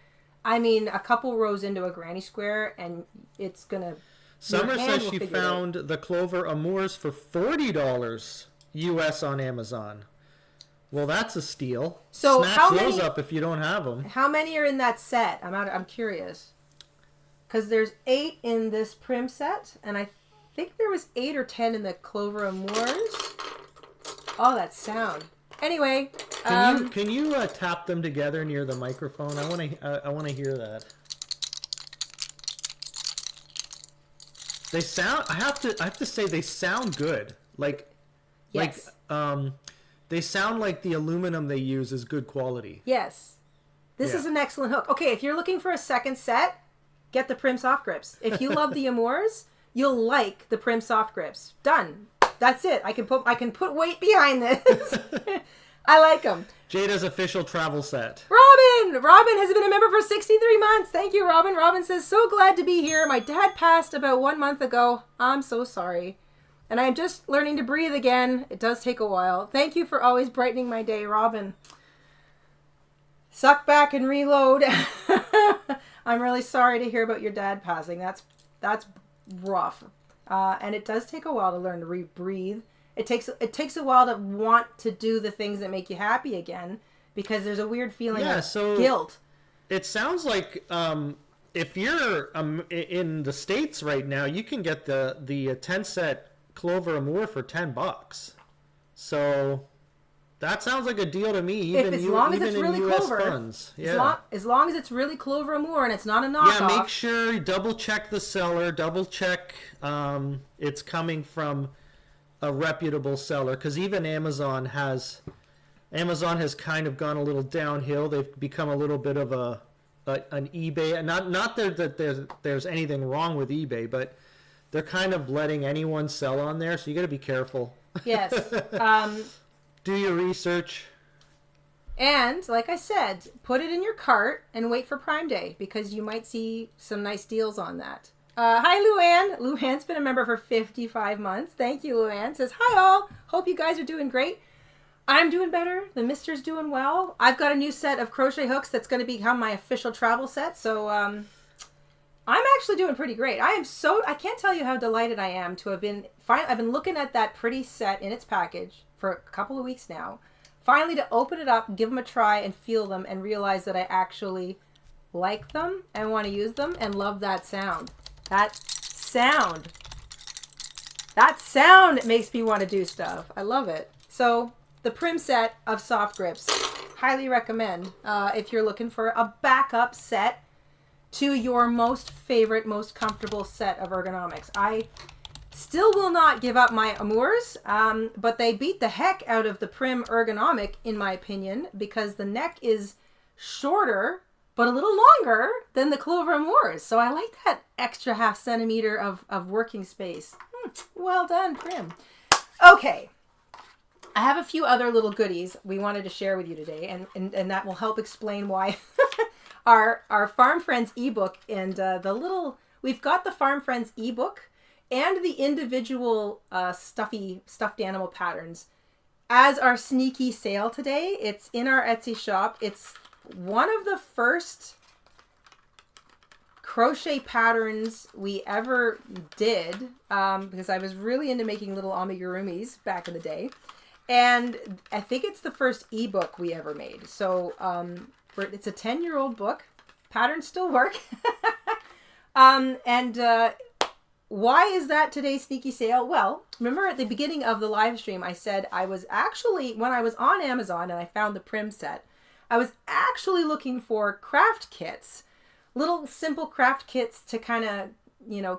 I mean, a couple rows into a granny square and it's going to... Summer says she found the Clover Amours for $40 US on Amazon. Well, that's a steal. So snatch those up if you don't have them. How many are in that set? I'm curious. Because there's 8 in this Prym set, and I think there was 8 or 10 in the Clover Amours. Oh, that sound. Anyway, can you tap them together near the microphone? I want to hear that. They sound. I have to say they sound good. Yes. They sound like the aluminum they use is good quality. Yes. This is an excellent hook. Okay, if you're looking for a second set, get the Prym soft grips. If you love the Amours, you'll like the Prym soft grips. Done. That's it. I can put weight behind this. I like them. Jayda's official travel set. Robin has been a member for 63 months. Thank you, Robin. Robin says, so glad to be here. My dad passed about 1 month ago. I'm so sorry. And I'm just learning to breathe again. It does take a while. Thank you for always brightening my day, Robin. Suck back and reload. I'm really sorry to hear about your dad passing. That's rough. And it does take a while to learn to breathe. It takes a while to want to do the things that make you happy again, because there's a weird feeling of guilt. It sounds like if you're in the States right now, you can get the 10 set Clover Amour for $10. So that sounds like a deal to me. As long as it's really Clover. Funds. Yeah. As long as it's really Clover Amour and it's not a knockoff. Yeah, make sure you double check the seller. Double check it's coming from a reputable seller, because even Amazon has kind of gone a little downhill. They've become a little bit of an eBay. Not that there's anything wrong with eBay, but they're kind of letting anyone sell on there, so you got to be careful. Yes. Do your research. And like I said, put it in your cart and wait for Prime Day, because you might see some nice deals on that. Hi, Luann. Luann's been a member for 55 months. Thank you, Luann. Says, hi, all. Hope you guys are doing great. I'm doing better. The mister's doing well. I've got a new set of crochet hooks that's going to become my official travel set. So I'm actually doing pretty great. I can't tell you how delighted I am to have been, I've been looking at that pretty set in its package for a couple of weeks now. Finally to open it up, give them a try and feel them and realize that I actually like them and want to use them and love that sound. That sound makes me want to do stuff. I love it. So the Prym set of soft grips, highly recommend if you're looking for a backup set to your most favorite, most comfortable set of ergonomics. I still will not give up my amours, but they beat the heck out of the Prym ergonomic in my opinion because the neck is shorter but a little longer than the Clover Amours. So I like that extra half centimeter of working space. Well done, Prym. Okay. I have a few other little goodies we wanted to share with you today, and that will help explain why our Farm Friends ebook and we've got the Farm Friends ebook and the individual stuffed animal patterns as our sneaky sale today. It's in our Etsy shop. It's one of the first crochet patterns we ever did because I was really into making little amigurumis back in the day. And I think it's the first ebook we ever made. So it's a 10-year-old book. Patterns still work. Why is that today's sneaky sale? Well, remember at the beginning of the live stream, I said I was actually, when I was on Amazon and I found the Prym set, I was actually looking for craft kits, little simple craft kits to kind of,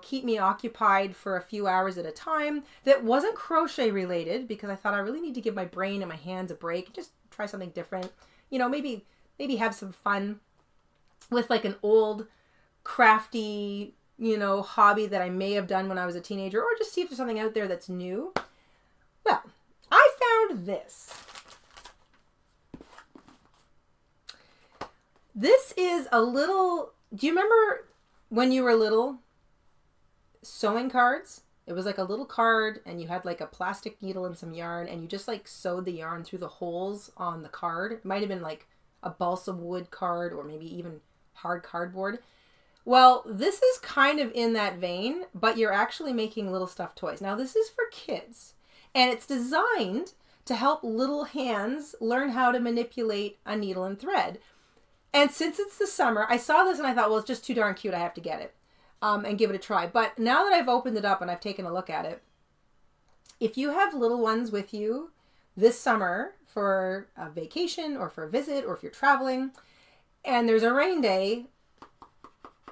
keep me occupied for a few hours at a time that wasn't crochet related because I thought I really need to give my brain and my hands a break, just try something different. Maybe have some fun with like an old crafty, hobby that I may have done when I was a teenager, or just see if there's something out there that's new. Well, I found this. This is a little, do you remember when you were little, sewing cards? It was like a little card and you had like a plastic needle and some yarn and you just like sewed the yarn through the holes on the card. It might have been like a balsa wood card or maybe even hard cardboard. Well, this is kind of in that vein, but you're actually making little stuffed toys. Now this is for kids and it's designed to help little hands learn how to manipulate a needle and thread. And since it's the summer, I saw this and I thought, well, it's just too darn cute. I have to get it. And give it a try. But now that I've opened it up and I've taken a look at it, if you have little ones with you this summer for a vacation or for a visit or if you're traveling and there's a rain day,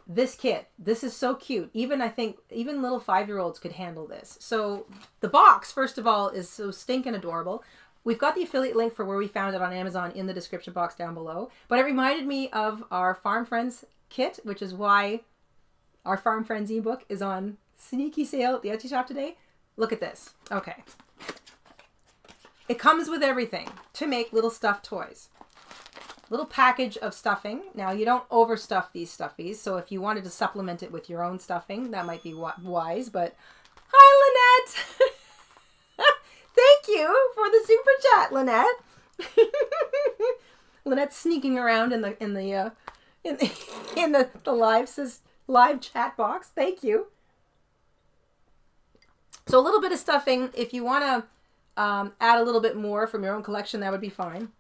this kit, this is so cute. I think even little 5-year-olds could handle this. So the box, first of all, is so stinking adorable. We've got the affiliate link for where we found it on Amazon in the description box down below. But it reminded me of our Farm Friends kit, which is why our Farm Friends ebook is on sneaky sale at the Etsy shop today. Look at this. Okay. It comes with everything to make little stuffed toys. Little package of stuffing. Now, you don't overstuff these stuffies, so if you wanted to supplement it with your own stuffing, that might be wise. But hi, Lynette! Thank you for the super chat, Lynette. Lynette's sneaking around in the live chat box. Thank you. So a little bit of stuffing. If you want to add a little bit more from your own collection, that would be fine.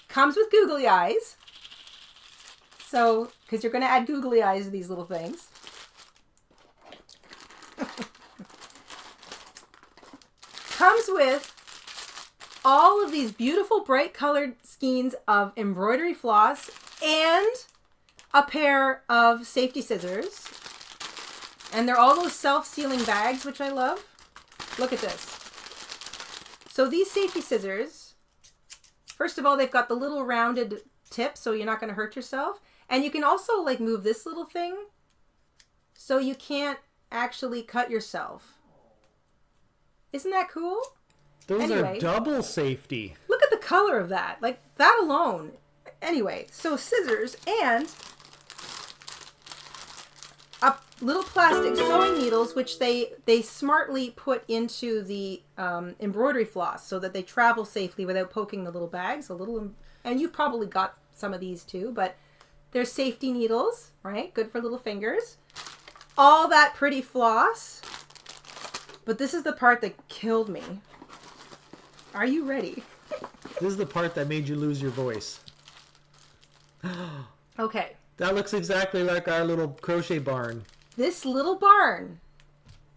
Comes with googly eyes. So, because you're going to add googly eyes to these little things. Comes with all of these beautiful bright colored skeins of embroidery floss and a pair of safety scissors. And they're all those self-sealing bags, which I love. Look at this. So these safety scissors, first of all, they've got the little rounded tip so you're not going to hurt yourself. And you can also like move this little thing so you can't actually cut yourself. Isn't that cool? Those are double safety. Look at the color of that. Like that alone. Anyway, so scissors and little plastic sewing needles, which they smartly put into the embroidery floss so that they travel safely without poking the little bags. And you've probably got some of these too, but they're safety needles, right? Good for little fingers. All that pretty floss. But this is the part that killed me. Are you ready? This is the part that made you lose your voice. Okay. That looks exactly like our little crochet barn. This little barn,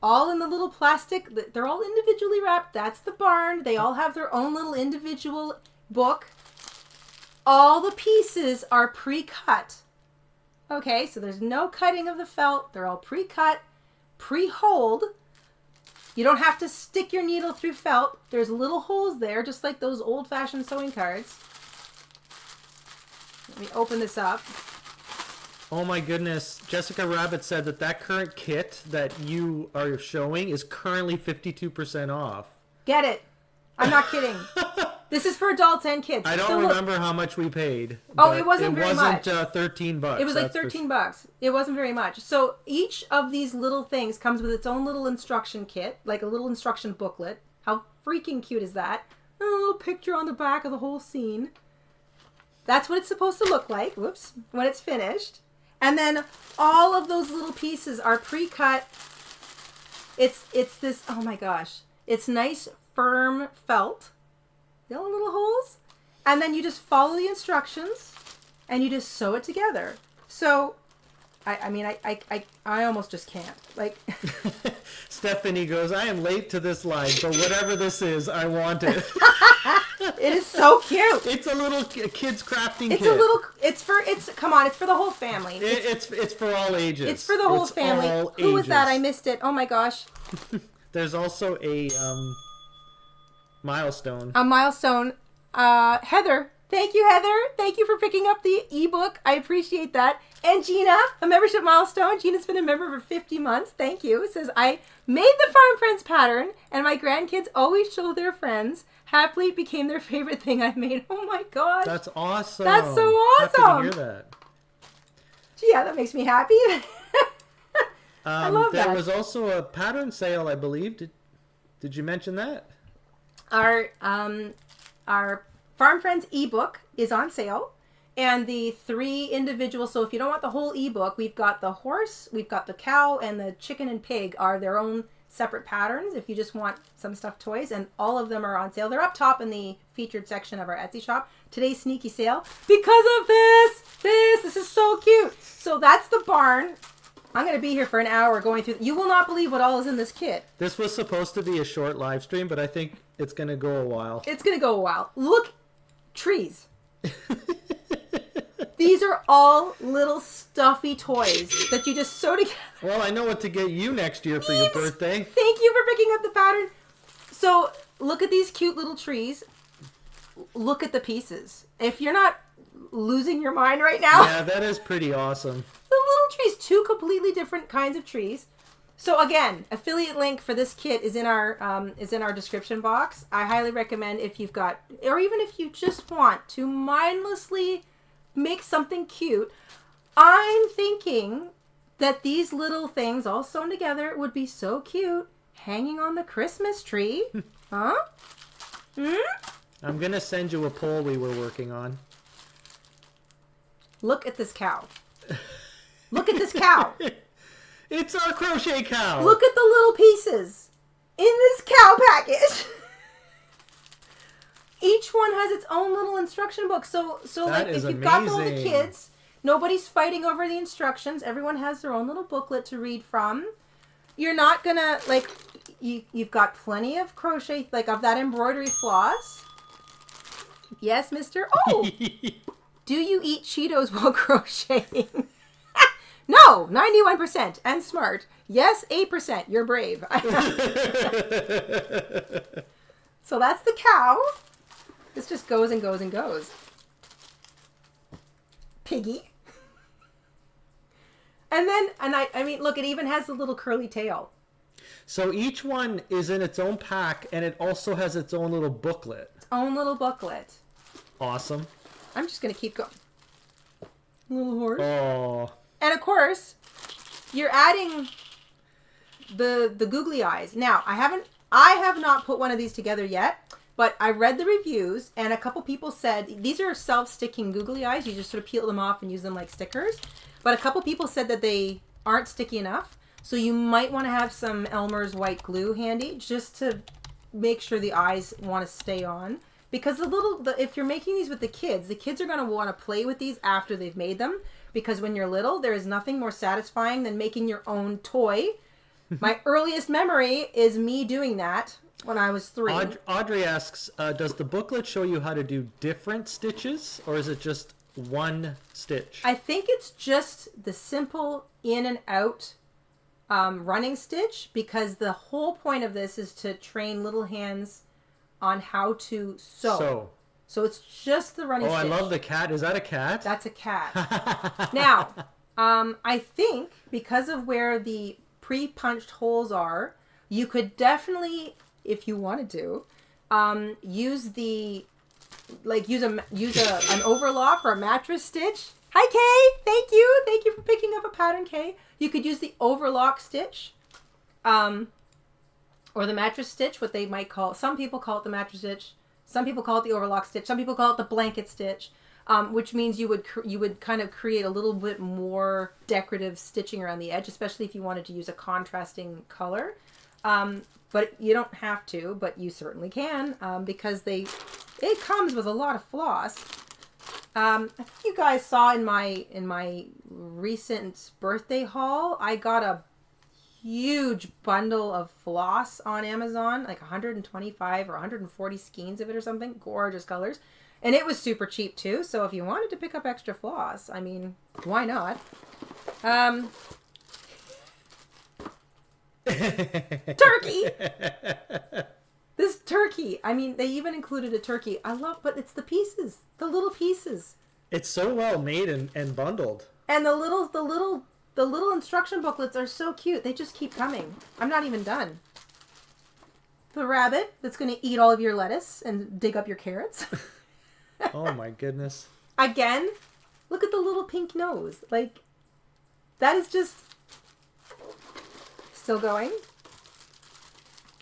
all in the little plastic, they're all individually wrapped. That's the barn. They all have their own little individual book. All the pieces are pre-cut. Okay, so there's no cutting of the felt. They're all pre-cut, pre-holed. You don't have to stick your needle through felt. There's little holes there, just like those old-fashioned sewing cards. Let me open this up. Oh my goodness. Jessica Rabbit said that current kit that you are showing is currently 52% off. Get it. I'm not kidding. This is for adults and kids. I don't remember how much we paid. Oh, it wasn't very much. It wasn't $13. It was like $13. It wasn't very much. So each of these little things comes with its own little instruction kit, like a little instruction booklet. How freaking cute is that? A little picture on the back of the whole scene. That's what it's supposed to look like. Whoops. When it's finished. And then all of those little pieces are pre-cut. It's this, oh my gosh. It's nice, firm felt. The little holes. And then you just follow the instructions and you just sew it together. So, I almost just can't. Like, Stephanie goes, I am late to this line, but whatever this is, I want it. it is so cute. It's a little kid's crafting kit. Come on, it's for the whole family. It's for all ages. It's for the whole family. Who was that? I missed it. Oh my gosh. There's also a milestone. A milestone. Heather. Thank you, Heather. Thank you for picking up the ebook. I appreciate that. And Gina, a membership milestone. Gina's been a member for 50 months. Thank you. It says, I made the Farm Friends pattern, and my grandkids always show their friends. Happily it became their favorite thing I made. Oh my gosh. That's awesome. That's so awesome. Happy to hear that. Yeah, that makes me happy. I love that. There was also a pattern sale, I believe. Did you mention that? Our Farm Friends ebook is on sale, and the 3 individual, so if you don't want the whole ebook, we've got the horse, we've got the cow, and the chicken and pig are their own separate patterns if you just want some stuffed toys, and all of them are on sale. They're up top in the featured section of our Etsy shop. Today's sneaky sale because of this is so cute. So that's the barn. I'm going to be here for an hour going through. You will not believe what all is in this kit. This was supposed to be a short live stream, but I think it's going to go a while. It's going to go a while. Look, trees. These are all little stuffy toys that you just sew together. Well, I know what to get you next year for your birthday. Thank you for picking up the pattern. So look at these cute little trees. Look at the pieces. If you're not losing your mind right now. Yeah, that is pretty awesome. The little trees, 2 completely different kinds of trees. So again, affiliate link for this kit is in our description box. I highly recommend if you've got, or even if you just want to mindlessly make something cute. I'm thinking that these little things all sewn together would be so cute hanging on the Christmas tree. Huh? I'm going to send you a poll we were working on. Look at this cow. Look at this cow. It's our crochet cow. Look at the little pieces in this cow package. Each one has its own little instruction book. So like if you've got all the kids, nobody's fighting over the instructions. Everyone has their own little booklet to read from. You're not gonna like you've got plenty of crochet, like of that embroidery floss. Yes, mister. Oh, do you eat Cheetos while crocheting? No, 91% and smart. Yes, 8%. You're brave. So that's the cow. This just goes and goes and goes. Piggy. And then, I mean, look, it even has the little curly tail. So each one is in its own pack, and it also has its own little booklet. Its own little booklet. Awesome. I'm just going to keep going. Little horse. Oh. And of course, you're adding the googly eyes. Now, I have not put one of these together yet, but I read the reviews and a couple people said these are self-sticking googly eyes. You just sort of peel them off and use them like stickers. But a couple people said that they aren't sticky enough. So you might want to have some Elmer's white glue handy just to make sure the eyes want to stay on. Because if you're making these with the kids are going to want to play with these after they've made them. Because when you're little, there is nothing more satisfying than making your own toy. My earliest memory is me doing that when I was 3. Audrey asks, does the booklet show you how to do different stitches, or is it just one stitch? I think it's just the simple in and out running stitch, because the whole point of this is to train little hands on how to sew. So it's just the running stitch. I love the cat. Is that a cat? That's a cat. Now, I think because of where the pre-punched holes are, you could definitely, if you wanted to, use an overlock or a mattress stitch. Hi, Kay. Thank you for picking up a pattern, Kay. You could use the overlock stitch, or the mattress stitch. What they might call, some people call it the mattress stitch. Some people call it the overlock stitch. Some people call it the blanket stitch, which means you would kind of create a little bit more decorative stitching around the edge, especially if you wanted to use a contrasting color. But you don't have to, but you certainly can, because it comes with a lot of floss. I think you guys saw in my recent birthday haul, I got a huge bundle of floss on Amazon, like 125 or 140 skeins of it or something. Gorgeous colors. And it was super cheap too, so if you wanted to pick up extra floss, I mean, why not? Turkey! This turkey, I mean, they even included a turkey. But it's the pieces, the little pieces. It's so well made and bundled. And the little instruction booklets are so cute. They just keep coming. I'm not even done. The rabbit that's going to eat all of your lettuce and dig up your carrots. Oh my goodness. Again, look at the little pink nose. Like, that is just still going.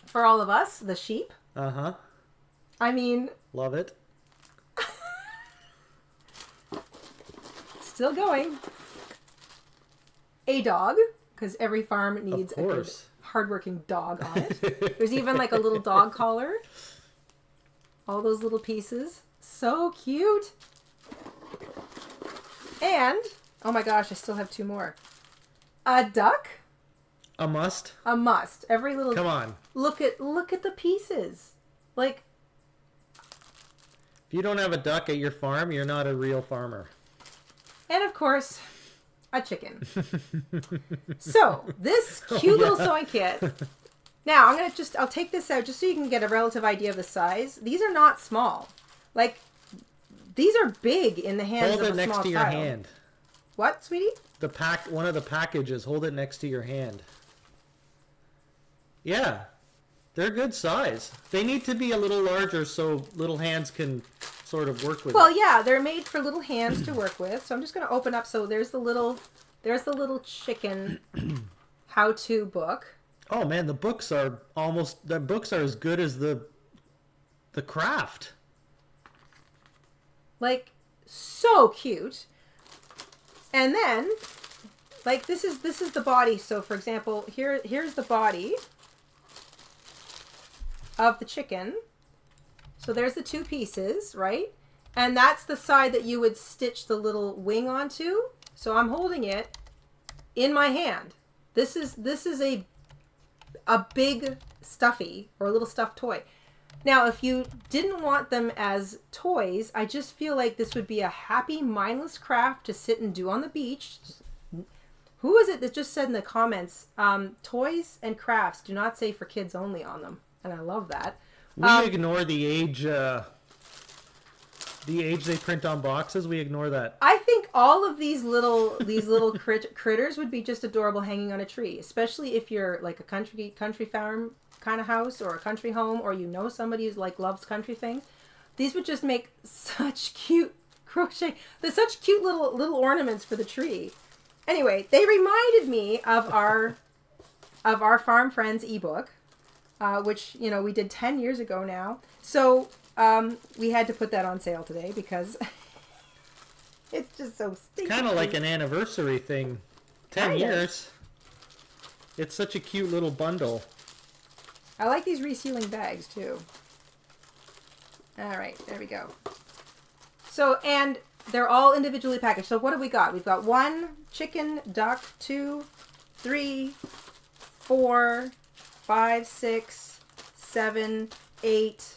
For all of us, the sheep. Uh-huh. I mean, love it. Still going. A dog, because every farm needs a good, hardworking dog on it. There's even like a little dog collar. All those little pieces. So cute. And, oh my gosh, I still have 2 more. A duck. A must? A must. Every little... Come on. Look at the pieces. Like... If you don't have a duck at your farm, you're not a real farmer. And of course, a chicken. So, this cute little sewing kit... Now, I'll take this out just so you can get a relative idea of the size. These are not small. Like, these are big in the hands of a small child. Hold it next to your hand. What, sweetie? One of the packages. Hold it next to your hand. Yeah. They're good size. They need to be a little larger so little hands can sort of work with it. Well, yeah, they're made for little hands to work with. So I'm just going to open up. So there's the little chicken how-to book. Oh man, the books are as good as the craft. Like, so cute. And then, like, this is the body. So for example, here's the body of the chicken. So there's the 2 pieces, right? And that's the side that you would stitch the little wing onto. So I'm holding it in my hand. This is a big stuffy or a little stuffed toy. Now, if you didn't want them as toys, I just feel like this would be a happy, mindless craft to sit and do on the beach. Who is it that just said in the comments, toys and crafts do not say for kids only on them? And I love that. We ignore the age they print on boxes. We ignore that. I think all of these little critters would be just adorable hanging on a tree, especially if you're like a country farm kind of house or a country home, or you know somebody who's like loves country things. These would just make such cute crochet. They're such cute little ornaments for the tree. anyway, they reminded me of our Farm Friends ebook, which, you know, we did 10 years ago now. So we had to put that on sale today because it's just so stinky. Kind of like an anniversary thing. 10 years. It's such a cute little bundle. I like these resealing bags too. All right, there we go. So, and they're all individually packaged. So what have we got? We've got 1 chicken, duck, 2, 3, 4, 5, 6, 7, 8,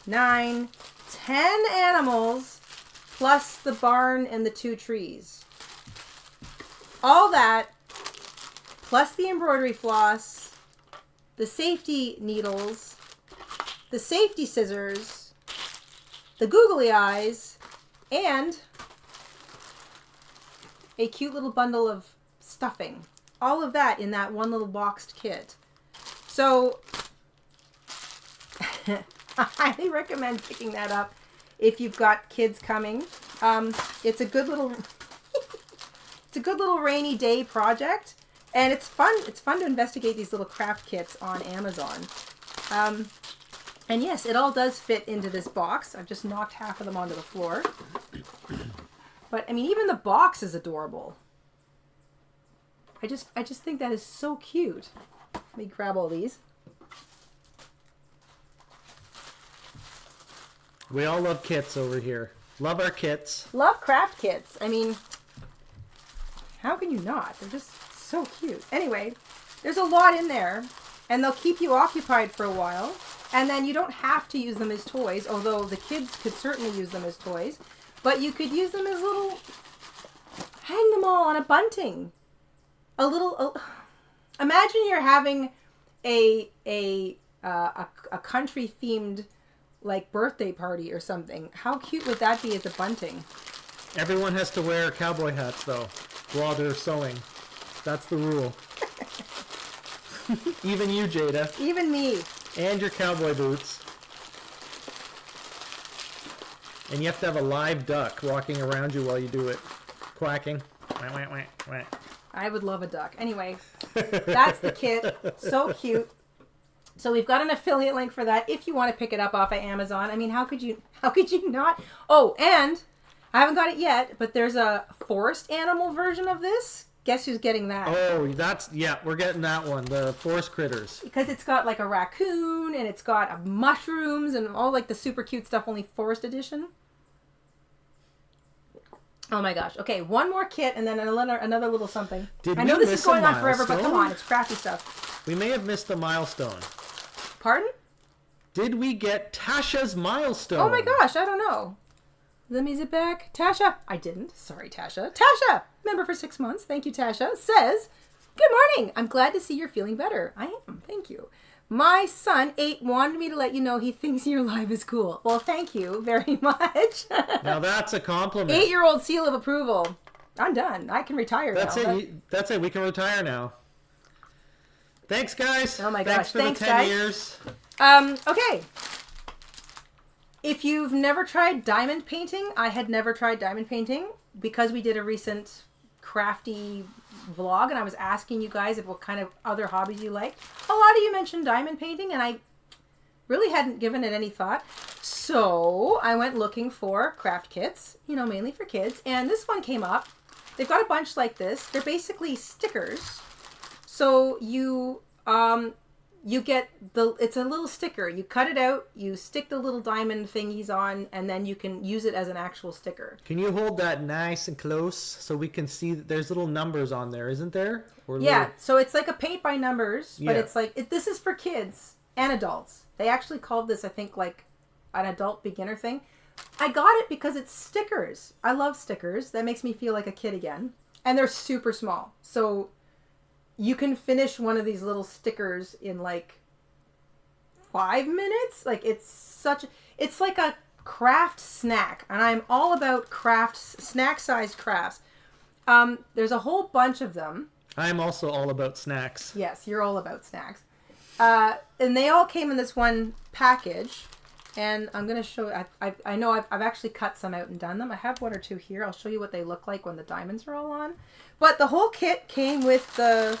9, 10 animals, plus the barn and the 2 trees. All that, plus the embroidery floss, the safety needles, the safety scissors, the googly eyes, and a cute little bundle of stuffing. All of that in that one little boxed kit. So I highly recommend picking that up if you've got kids coming. It's a good little it's a good little rainy day project, and it's fun. It's fun to investigate these little craft kits on Amazon. And yes, it all does fit into this box. I've just knocked half of them onto the floor. But I mean, even the box is adorable. I just think that is so cute. Let me grab all these. We all love kits over here. Love our kits. Love craft kits. I mean, how can you not? They're just so cute. Anyway, there's a lot in there, and they'll keep you occupied for a while. And then you don't have to use them as toys, although the kids could certainly use them as toys. But you could use them as little, hang them all on a bunting. Imagine you're having a country themed like birthday party or something. How cute would that be as a bunting? Everyone has to wear cowboy hats though while they're sewing. That's the rule. Even you, Jayda. Even me. And your cowboy boots. And you have to have a live duck walking around you while you do it. Quacking. Wah, wah, wah, wah. I would love a duck. Anyway, that's the kit. So cute. So we've got an affiliate link for that if you want to pick it up off of Amazon. I mean, how could you not? Oh, and I haven't got it yet, but there's a forest animal version of this. Guess who's getting that? Oh, we're getting that one, the forest critters. Because it's got like a raccoon and it's got mushrooms and all like the super cute stuff, only forest edition. Oh my gosh. Okay, one more kit and then another little something. I know this is going on forever, but come on, it's crafty stuff. We may have missed a milestone. Pardon? Did we get Tasha's milestone? Oh my gosh, I don't know. Let me zip back. Tasha. I didn't. Sorry, Tasha. Tasha, member for 6 months. Thank you, Tasha. Says, good morning. I'm glad to see you're feeling better. I am. Thank you. My son, 8, wanted me to let you know he thinks your live is cool. Well, thank you very much. Now that's a compliment. 8-year-old seal of approval. I'm done. I can retire now. That's it. We can retire now. Thanks, guys. Oh my gosh. Thanks for the 10 years. Okay. If you've never tried diamond painting, I had never tried diamond painting because we did a recent crafty vlog and I was asking you guys what kind of other hobbies you liked. A lot of you mentioned diamond painting and I really hadn't given it any thought. So I went looking for craft kits, you know, mainly for kids. And this one came up. They've got a bunch like this. They're basically stickers. So you get it's a little sticker. You cut it out, you stick the little diamond thingies on, and then you can use it as an actual sticker. Can you hold that nice and close so we can see that there's little numbers on there, isn't there? Or yeah, little... so it's like a paint by numbers, but it's like, this is for kids and adults. They actually called this, I think, like an adult beginner thing. I got it because it's stickers. I love stickers. That makes me feel like a kid again. And they're super small. So you can finish one of these little stickers in like 5 minutes. Like it's like a craft snack. And I'm all about snack-sized crafts. There's a whole bunch of them. I'm also all about snacks. Yes, you're all about snacks. And they all came in this one package. And I'm going to show, I know I've actually cut some out and done them. I have one or two here. I'll show you what they look like when the diamonds are all on. But the whole kit came with the,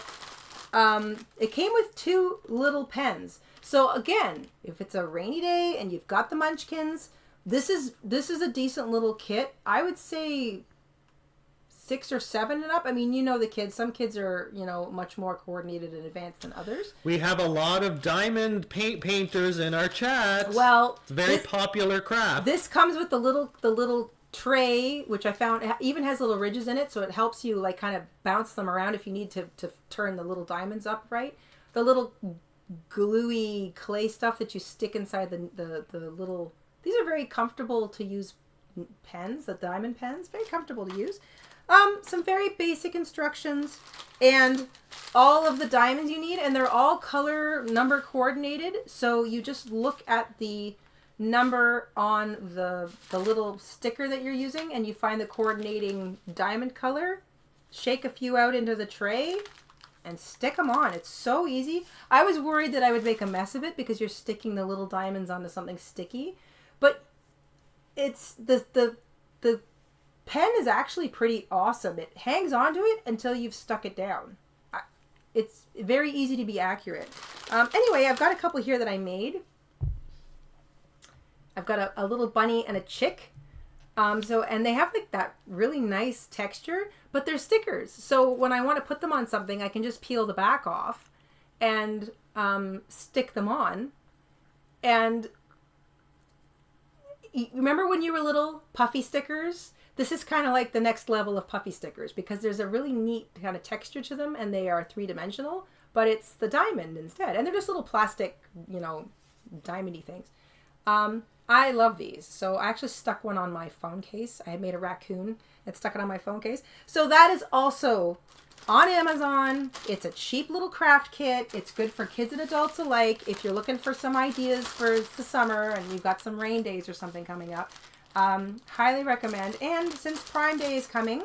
it came with 2 little pens. So again, if it's a rainy day and you've got the munchkins, this is a decent little kit. I would say 6 or 7 and up. I mean, you know the kids. Some kids are, you know, much more coordinated and advanced than others. We have a lot of diamond painters in our chat. Well, it's a very popular craft. This comes with the little tray, which I found even has little ridges in it, so it helps you like kind of bounce them around if you need to turn the little diamonds up right. The little gluey clay stuff that you stick inside the little. These are very comfortable to use pens, the diamond pens. Very comfortable to use. Some very basic instructions and all of the diamonds you need, and they're all color number coordinated. So you just look at the number on the little sticker that you're using and you find the coordinating diamond color, shake a few out into the tray and stick them on. It's so easy. I was worried that I would make a mess of it because you're sticking the little diamonds onto something sticky, but it's the pen is actually pretty awesome. It hangs onto it until you've stuck it down. It's very easy to be accurate. Anyway, I've got a couple here that I made. I've got a little bunny and a chick. And they have like that really nice texture, but they're stickers. So when I want to put them on something, I can just peel the back off and stick them on. And remember when you were little, puffy stickers? This is kind of like the next level of puffy stickers because there's a really neat kind of texture to them and they are 3-dimensional, but it's the diamond instead. And they're just little plastic, you know, diamondy things. I love these. So I actually stuck one on my phone case. I made a raccoon and stuck it on my phone case. So that is also on Amazon. It's a cheap little craft kit. It's good for kids and adults alike. If you're looking for some ideas for the summer and you've got some rain days or something coming up, highly recommend. And since Prime Day is coming,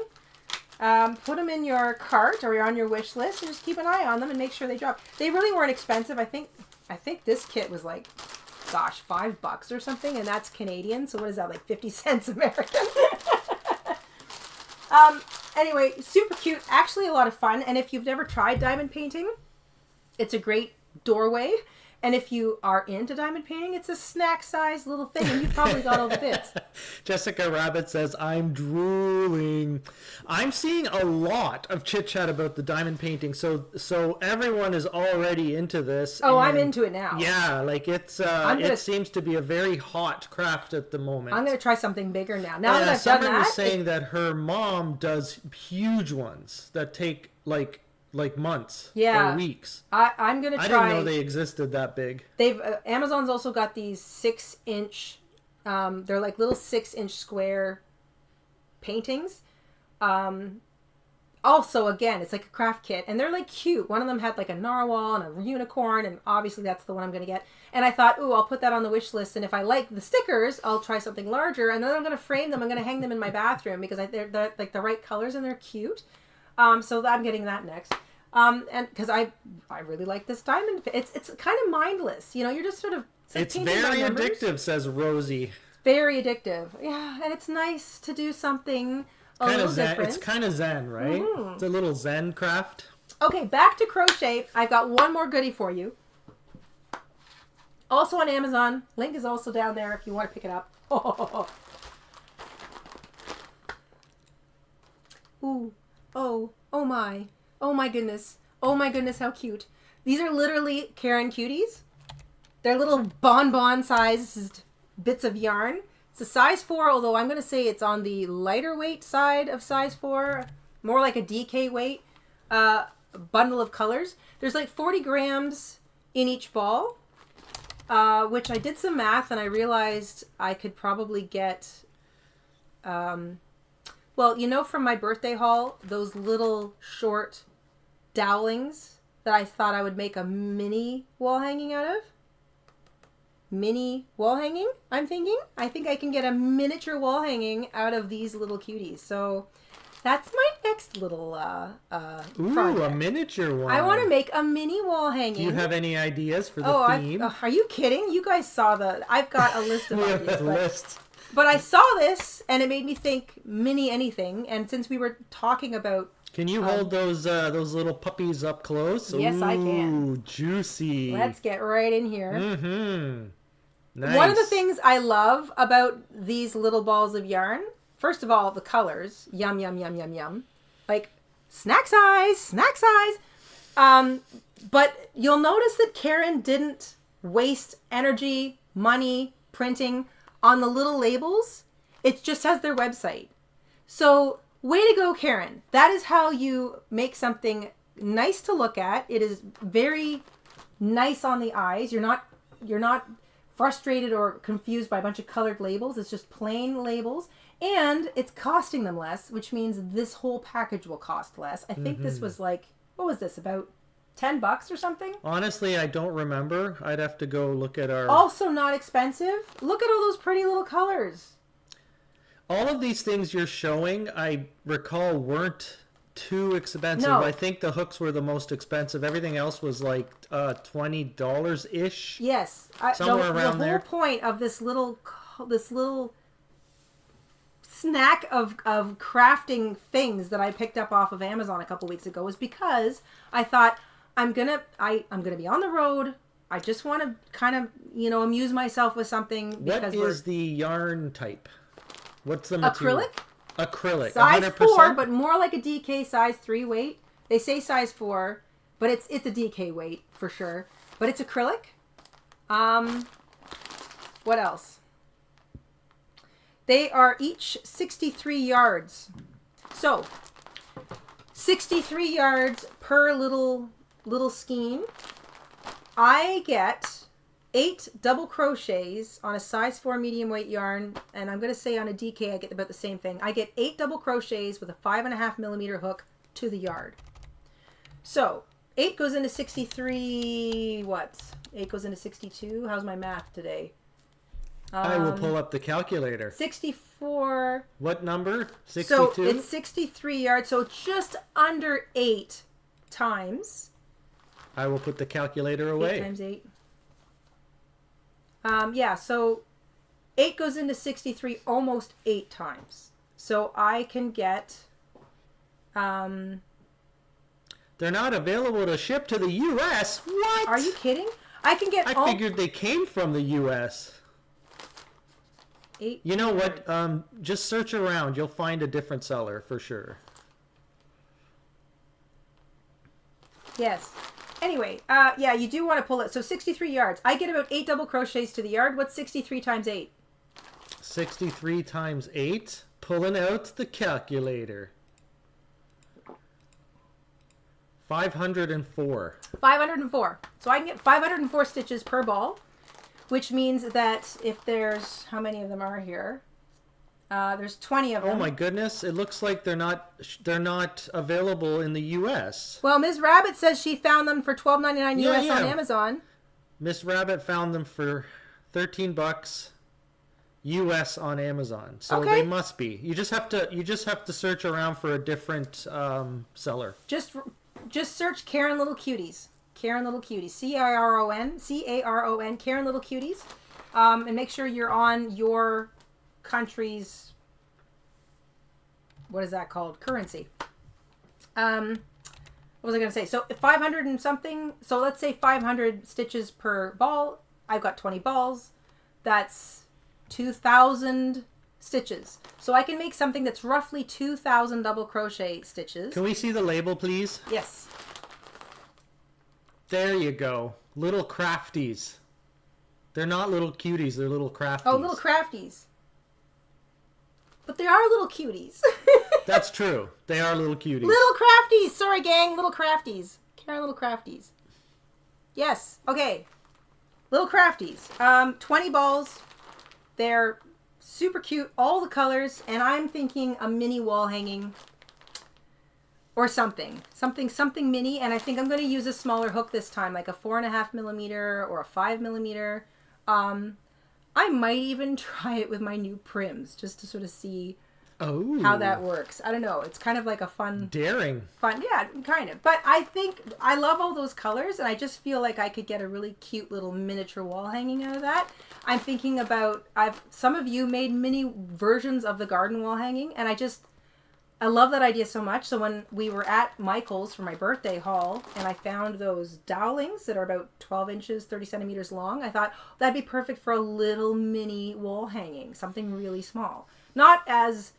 put them in your cart or on your wish list and just keep an eye on them and make sure they drop. They really weren't expensive. I think this kit was like, gosh, $5 or something, and that's Canadian. So what is that, like 50 cents American? Anyway, super cute. Actually a lot of fun. And if you've never tried diamond painting, it's a great doorway. And if you are into diamond painting, it's a snack-sized little thing, and you've probably got all the bits. Jessica Rabbit says, I'm drooling. I'm seeing a lot of chit-chat about the diamond painting, so everyone is already into this. Oh, I'm into it now. Yeah, like it seems to be a very hot craft at the moment. I'm going to try something bigger now. Now that I've Summer done that... was saying that her mom does huge ones that take, like months or weeks. I'm gonna try. I didn't know they existed that big. They've Amazon's also got these 6-inch. They're like little 6-inch square paintings. Also, again, it's like a craft kit, and they're like cute. One of them had like a narwhal and a unicorn, and obviously that's the one I'm gonna get. And I thought, ooh, I'll put that on the wish list, and if I like the stickers, I'll try something larger, and then I'm gonna frame them. I'm gonna hang them in my bathroom because they're like the right colors and they're cute. So I'm getting that next. And because I really like this diamond. It's kind of mindless. You know, you're just sort of... It's very addictive, says Rosie. Very addictive. Yeah, and it's nice to do something a little different. It's kind of zen, right? Mm-hmm. It's a little zen craft. Okay, back to crochet. I've got one more goodie for you. Also on Amazon. Link is also down there if you want to pick it up. Ooh. Oh my goodness. Oh my goodness, how cute. These are literally Karen Cuties. They're little bonbon sized bits of yarn. It's a size 4, although I'm going to say it's on the lighter weight side of size 4. More like a DK weight bundle of colors. There's like 40 grams in each ball, which I did some math and I realized I could probably get... well, you know from my birthday haul, those little short dowlings that I thought I would make a mini wall hanging out of? Mini wall hanging, I'm thinking? I think I can get a miniature wall hanging out of these little cuties. So That's my next little Ooh, project. a miniature one. I want to make a mini wall hanging. Do you have any ideas for the theme? Are you kidding? You guys saw I've got a list of We ideas. have a list. But I saw this and it made me think mini anything. And since we were talking about... Can you hold those little puppies up close? Yes, I can. Ooh, juicy. Let's get right in here. Mm-hmm. Nice. One of the things I love about these little balls of yarn, first of all, the colors. Yum, yum, yum, yum, yum. Like, snack size, snack size. But you'll notice that Karen didn't waste energy, money, printing on the little labels. It just has their website. So, way to go, Karen. That is how you make something nice to look at. It is very nice on the eyes. You're not frustrated or confused by a bunch of colored labels. It's just plain labels. And it's costing them less, which means this whole package will cost less. I think this was like, what was this, about $10 or something? Honestly, I don't remember. I'd have to go look at our... Also not expensive. Look at all those pretty little colors. All of these things you're showing, I recall, weren't too expensive. No. I think the hooks were the most expensive. Everything else was like $20-ish. Yes. Somewhere around the there. whole point of this little snack of crafting things that I picked up off of Amazon a couple weeks ago was because I thought I'm gonna be on the road. I just want to kind of amuse myself with something. What is the yarn type? What's the material? Acrylic. Size 100%? 4, but more like a DK size 3 weight. They say size 4, but it's a DK weight for sure. But it's acrylic. What else? They are each 63 yards. So, 63 yards per little skein. I get 8 double crochets on a size 4 medium weight yarn, and I'm going to say on a DK I get about the same thing. I get 8 double crochets with a 5.5 millimeter hook to the yard. So 8 goes into 63. What? 8 goes into 62. How's my math today? I will pull up the calculator. 64. What number? 62? So it's 63 yards. So just under 8 times. I will put the calculator away. 8 times 8. Yeah, so 8 goes into 63 almost 8 times. So I can get... They're not available to ship to the U.S. What? Are you kidding? I can get... I figured they came from the U.S. 8 You know what? Just search around. You'll find a different seller for sure. Yes. Anyway, yeah, you do want to pull it. So 63 yards. I get about 8 double crochets to the yard. What's 63 times 8? 63 times 8. Pulling out the calculator. 504. 504. So I can get 504 stitches per ball, which means that if there's... How many of them are here? There's 20 of them. Oh my goodness! It looks like they're not available in the U.S. Well, Ms. Rabbit says she found them for $12.99 US on Amazon. Miss Rabbit found them for $13 U.S. on Amazon, so Okay. they must be. You just have to search around for a different seller. Just search Karen Little Cuties. Karen Little Cuties. C-A-R-O-N. C-A-R-O-N. Karen Little Cuties. And make sure you're on your country's, what is that called? Currency. What was I going to say? So 500 and something. So let's say 500 stitches per ball. I've got 20 balls. That's 2,000 stitches. So I can make something that's roughly 2,000 double crochet stitches. Can we see the label, please? Yes. There you go. Little crafties. They're not little cuties. They're little crafties. Oh, little crafties. But they are little cuties. That's true. They are little cuties. Little crafties. Sorry, gang. Little crafties. Karen, little crafties. Yes. Okay. Little crafties. 20 balls. They're super cute. All the colors. And I'm thinking a mini wall hanging or something. Something mini. And I think I'm going to use a smaller hook this time, like a 4.5 millimeter or a 5 millimeter. I might even try it with my new Prims just to sort of see how that works. I don't know. It's kind of like a daring. Yeah, kind of. But I think I love all those colors, and I just feel like I could get a really cute little miniature wall hanging out of that. I'm thinking about, some of you made mini versions of the garden wall hanging, and I love that idea so much. So when we were at Michael's for my birthday haul, and I found those dowlings that are about 12 inches, 30 centimeters long, I thought that'd be perfect for a little mini wall hanging, something really small. Not as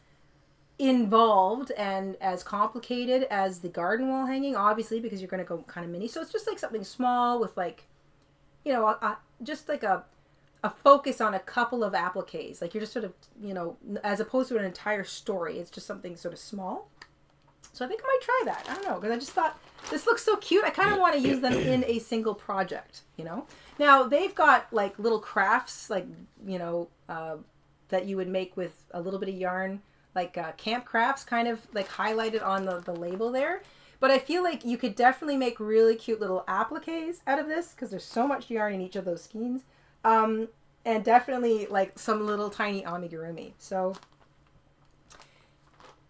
involved and as complicated as the garden wall hanging, obviously, because you're going to go kind of mini. So it's just like something small with like, you know, just like a focus on a couple of appliques. Like you're just sort of, you know, as opposed to an entire story, it's just something sort of small. So I think I might try that. I don't know, because I just thought this looks so cute. I kind of want to use them in a single project, you know. Now they've got like little crafts, like, you know, that you would make with a little bit of yarn, like camp crafts, kind of like highlighted on the label there. But I feel like you could definitely make really cute little appliques out of this, because there's so much yarn in each of those skeins. And definitely like some little tiny amigurumi. So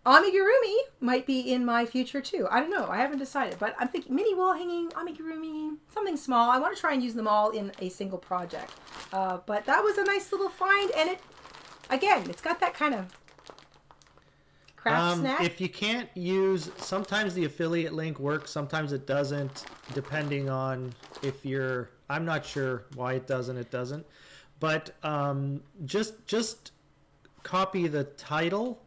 amigurumi might be in my future too. I don't know. I haven't decided, but I'm thinking mini wall hanging, amigurumi, something small. I want to try and use them all in a single project. But that was a nice little find, and it's got that kind of craft snack. If you can't use, sometimes the affiliate link works, sometimes it doesn't, depending on if you're, I'm not sure why it doesn't. But just copy the title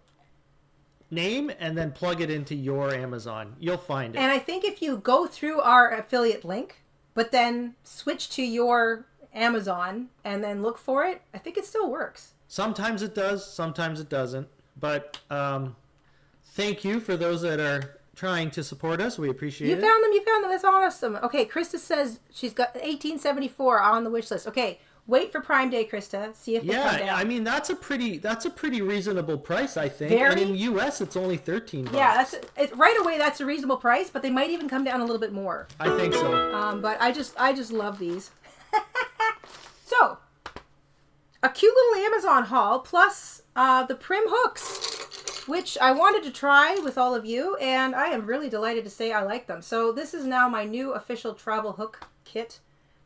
name and then plug it into your Amazon. You'll find it. And I think if you go through our affiliate link, but then switch to your Amazon and then look for it, I think it still works. Sometimes it does, sometimes it doesn't. But thank you for those that are trying to support us. We appreciate it. You found them. That's awesome. Okay, Krista says she's got 1874 on the wish list. Okay, wait for Prime Day, Krista. See if they come down. I mean that's a pretty reasonable price, I think. Very? And in the US it's only $13. Yeah, right away that's a reasonable price, but they might even come down a little bit more. I think so. But I just love these. So, a cute little Amazon haul plus the Prim hooks, which I wanted to try with all of you, and I am really delighted to say I like them. So this is now my new official travel hook kit,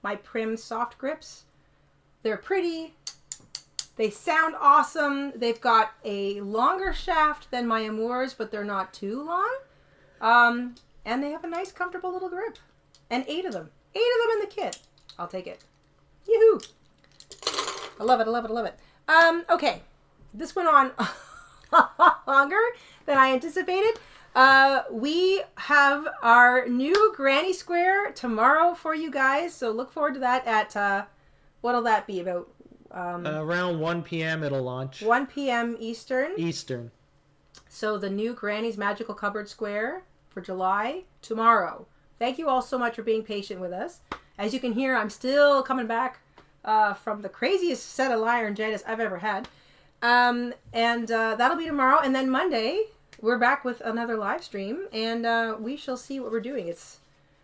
my Prim soft grips. They're pretty. They sound awesome. They've got a longer shaft than my Amours, but they're not too long. And they have a nice, comfortable little grip. And 8 of them. 8 of them in the kit. I'll take it. Yoo-hoo! I love it. Okay. This went on longer than I anticipated. We have our new Granny Square tomorrow for you guys, so look forward to that at, what'll that be, about? Around 1 p.m. it'll launch. 1 p.m. Eastern. So the new Granny's Magical Cupboard Square for July, tomorrow. Thank you all so much for being patient with us. As you can hear, I'm still coming back from the craziest set of iron Jaydas I've ever had. And that'll be tomorrow. And then Monday, we're back with another live stream, and we shall see what we're doing.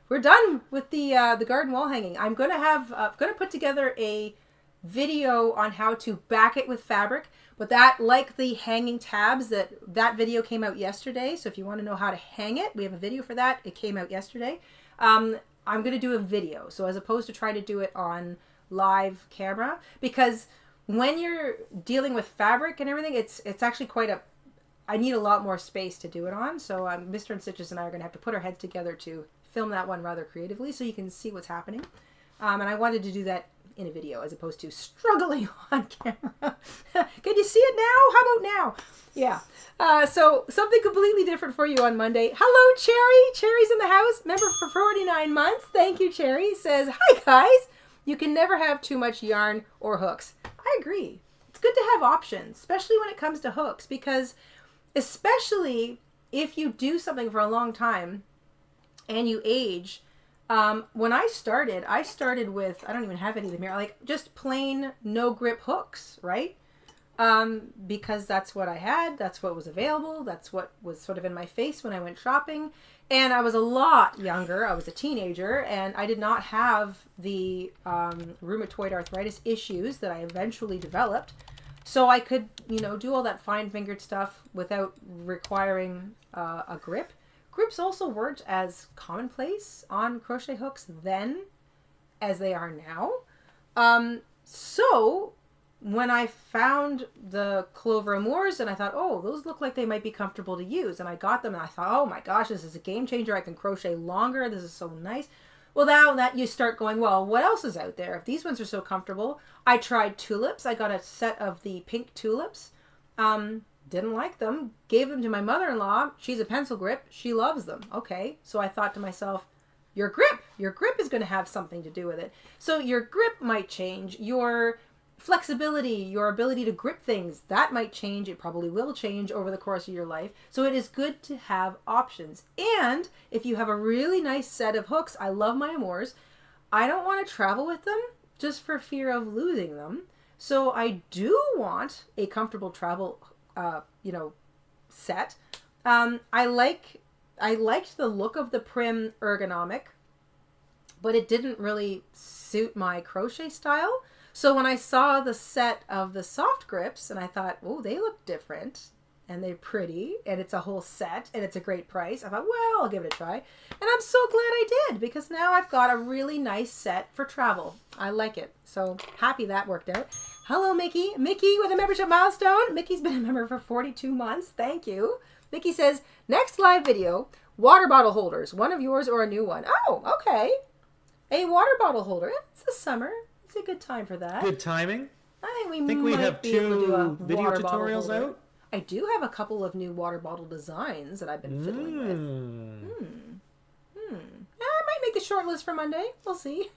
We're done with the garden wall hanging. I'm gonna put together a video on how to back it with fabric, but that, like the hanging tabs, that video came out yesterday. So if you want to know how to hang it, we have a video for that. It came out yesterday. I'm gonna do a video, so as opposed to try to do it on live camera, because when you're dealing with fabric and everything, it's actually I need a lot more space to do it on. So Mr. InStitches and I are going to have to put our heads together to film that one rather creatively so you can see what's happening. And I wanted to do that in a video as opposed to struggling on camera. Can you see it now? How about now? Yeah. So something completely different for you on Monday. Hello, Cherry. Cherry's in the house. Member for 49 months. Thank you, Cherry. Says, hi, guys. You can never have too much yarn or hooks. I agree. It's good to have options, especially when it comes to hooks, because especially if you do something for a long time and you age. When I started with, I don't even have any of them here, like just plain no grip hooks, right? Because that's what I had, that's what was available, that's what was sort of in my face when I went shopping. And I was a lot younger, I was a teenager, and I did not have the rheumatoid arthritis issues that I eventually developed. So I could, you know, do all that fine fingered stuff without requiring a grip. Grips also weren't as commonplace on crochet hooks then as they are now. So when I found the Clover Amours, and I thought, oh, those look like they might be comfortable to use. And I got them and I thought, oh my gosh, this is a game changer. I can crochet longer. This is so nice. Well, now that you start going, well, what else is out there? If these ones are so comfortable, I tried tulips. I got a set of the pink tulips. Didn't like them. Gave them to my mother-in-law. She's a pencil grip. She loves them. Okay. So I thought to myself, your grip is going to have something to do with it. So your grip might change. Your flexibility, your ability to grip things, that might change. It probably will change over the course of your life. So it is good to have options. And if you have a really nice set of hooks, I love my Amours, I don't want to travel with them just for fear of losing them. So I do want a comfortable travel, set. I liked the look of the Prym ergonomic, but it didn't really suit my crochet style. So when I saw the set of the soft grips, and I thought, oh, they look different, and they're pretty, and it's a whole set, and it's a great price, I thought, well, I'll give it a try. And I'm so glad I did, because now I've got a really nice set for travel. I like it. So happy that worked out. Hello, Mickey. Mickey with a membership milestone. Mickey's been a member for 42 months. Thank you. Mickey says, next live video, water bottle holders. One of yours or a new one. Oh, okay. A water bottle holder. It's the summer. It's a good time for that. Good timing. I think we might have be able to do a video water bottle tutorials holder. out. I do have a couple of new water bottle designs that I've been fiddling with. I might make the short list for Monday. We'll see.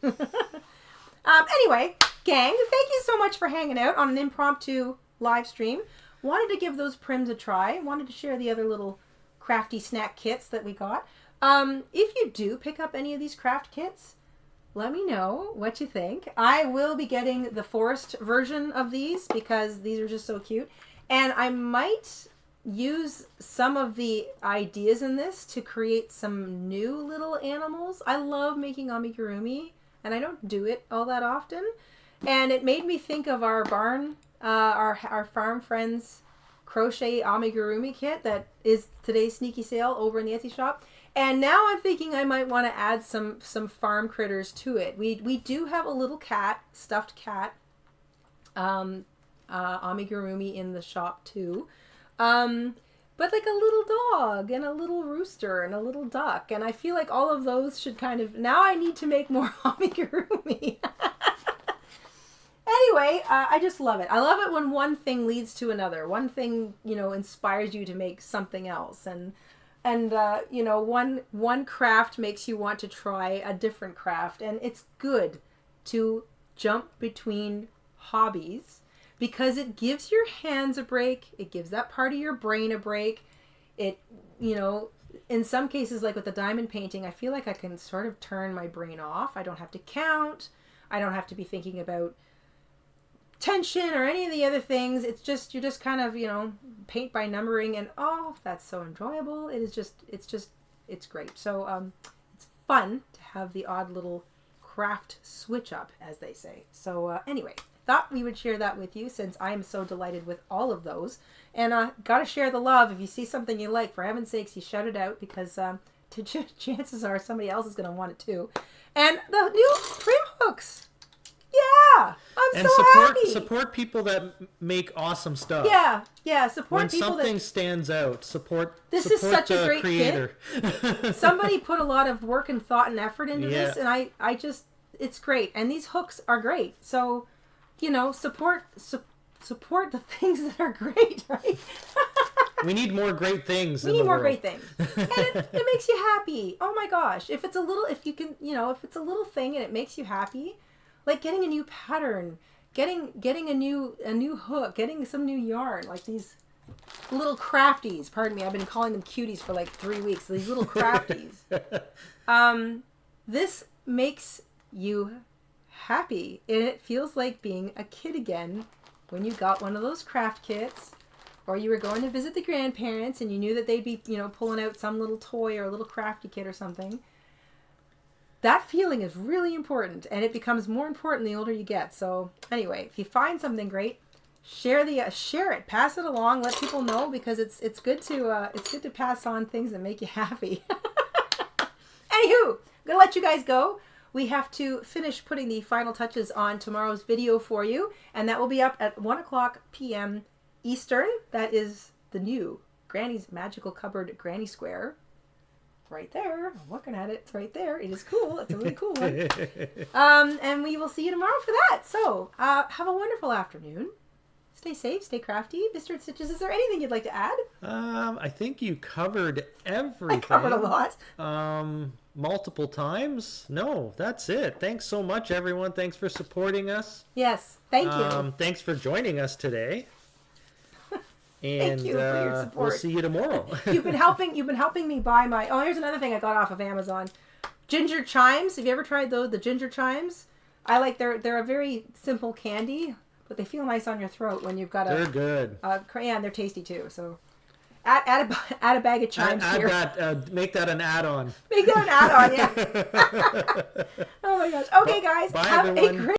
Anyway, gang, thank you so much for hanging out on an impromptu live stream. Wanted to give those Prims a try. Wanted to share the other little crafty snack kits that we got. If you do pick up any of these craft kits, let me know what you think. I will be getting the forest version of these because these are just so cute. And I might use some of the ideas in this to create some new little animals. I love making amigurumi, and I don't do it all that often. And it made me think of our barn, our farm friends crochet amigurumi kit that is today's sneaky sale over in the Etsy shop. And now I'm thinking I might want to add some farm critters to it. We do have a little cat, stuffed cat, amigurumi in the shop too. But like a little dog and a little rooster and a little duck. And I feel like all of those should kind of, now I need to make more amigurumi. Anyway, I just love it. I love it when one thing leads to another. One thing, inspires you to make something else. And one craft makes you want to try a different craft. And it's good to jump between hobbies because it gives your hands a break. It gives that part of your brain a break. It, in some cases, like with the diamond painting, I feel like I can sort of turn my brain off. I don't have to count. I don't have to be thinking about tension or any of the other things. It's just, you just kind of, paint by numbering and, oh, that's so enjoyable. It's great. So, it's fun to have the odd little craft switch up, as they say. So, anyway, thought we would share that with you since I am so delighted with all of those. And, gotta share the love. If you see something you like, for heaven's sakes, you shout it out because, chances are somebody else is going to want it too. And the new Prim hooks. Yeah, I'm so happy. Support people that make awesome stuff. Yeah. Support when people something stands out. Support. This support is such a great creator. kit. Somebody put a lot of work and thought and effort into this, and I just, it's great. And these hooks are great. So, support the things that are great, right? We need more great things. We need more great things, and it makes you happy. Oh my gosh! If it's a little thing and it makes you happy. Like getting a new pattern, getting a new hook, getting some new yarn, like these little crafties. Pardon me, I've been calling them cuties for like 3 weeks. These little crafties. This makes you happy, and it feels like being a kid again when you got one of those craft kits, or you were going to visit the grandparents and you knew that they'd be, pulling out some little toy or a little crafty kit or something. That feeling is really important, and it becomes more important the older you get. So anyway, if you find something great, share it, pass it along, let people know, because it's good to pass on things that make you happy. Anywho, I'm gonna let you guys go. We have to finish putting the final touches on tomorrow's video for you, and that will be up at 1:00 p.m. Eastern. That is the new Granny's Magical Cupboard Granny Square. Right there. I'm looking at it. It's right there. It is cool. It's a really cool one. And we will see you tomorrow for that. So, have a wonderful afternoon. Stay safe. Stay crafty. Mr. InStitches, is there anything you'd like to add? I think you covered everything. I covered a lot. Multiple times. No, that's it. Thanks so much, everyone. Thanks for supporting us. Yes. Thank you. Thanks for joining us today. And Thank you for your support. We'll see you tomorrow. You've been helping me buy my. Oh, here's another thing I got off of Amazon. Ginger chimes. Have you ever tried those? The ginger chimes. I like. They're a very simple candy, but they feel nice on your throat when you've got a. They're good. And they're tasty too. So, add a bag of chimes here. Make that an add-on. Make that an add-on. Yeah. Oh my gosh. Okay, guys. Bye, Have everyone. a great.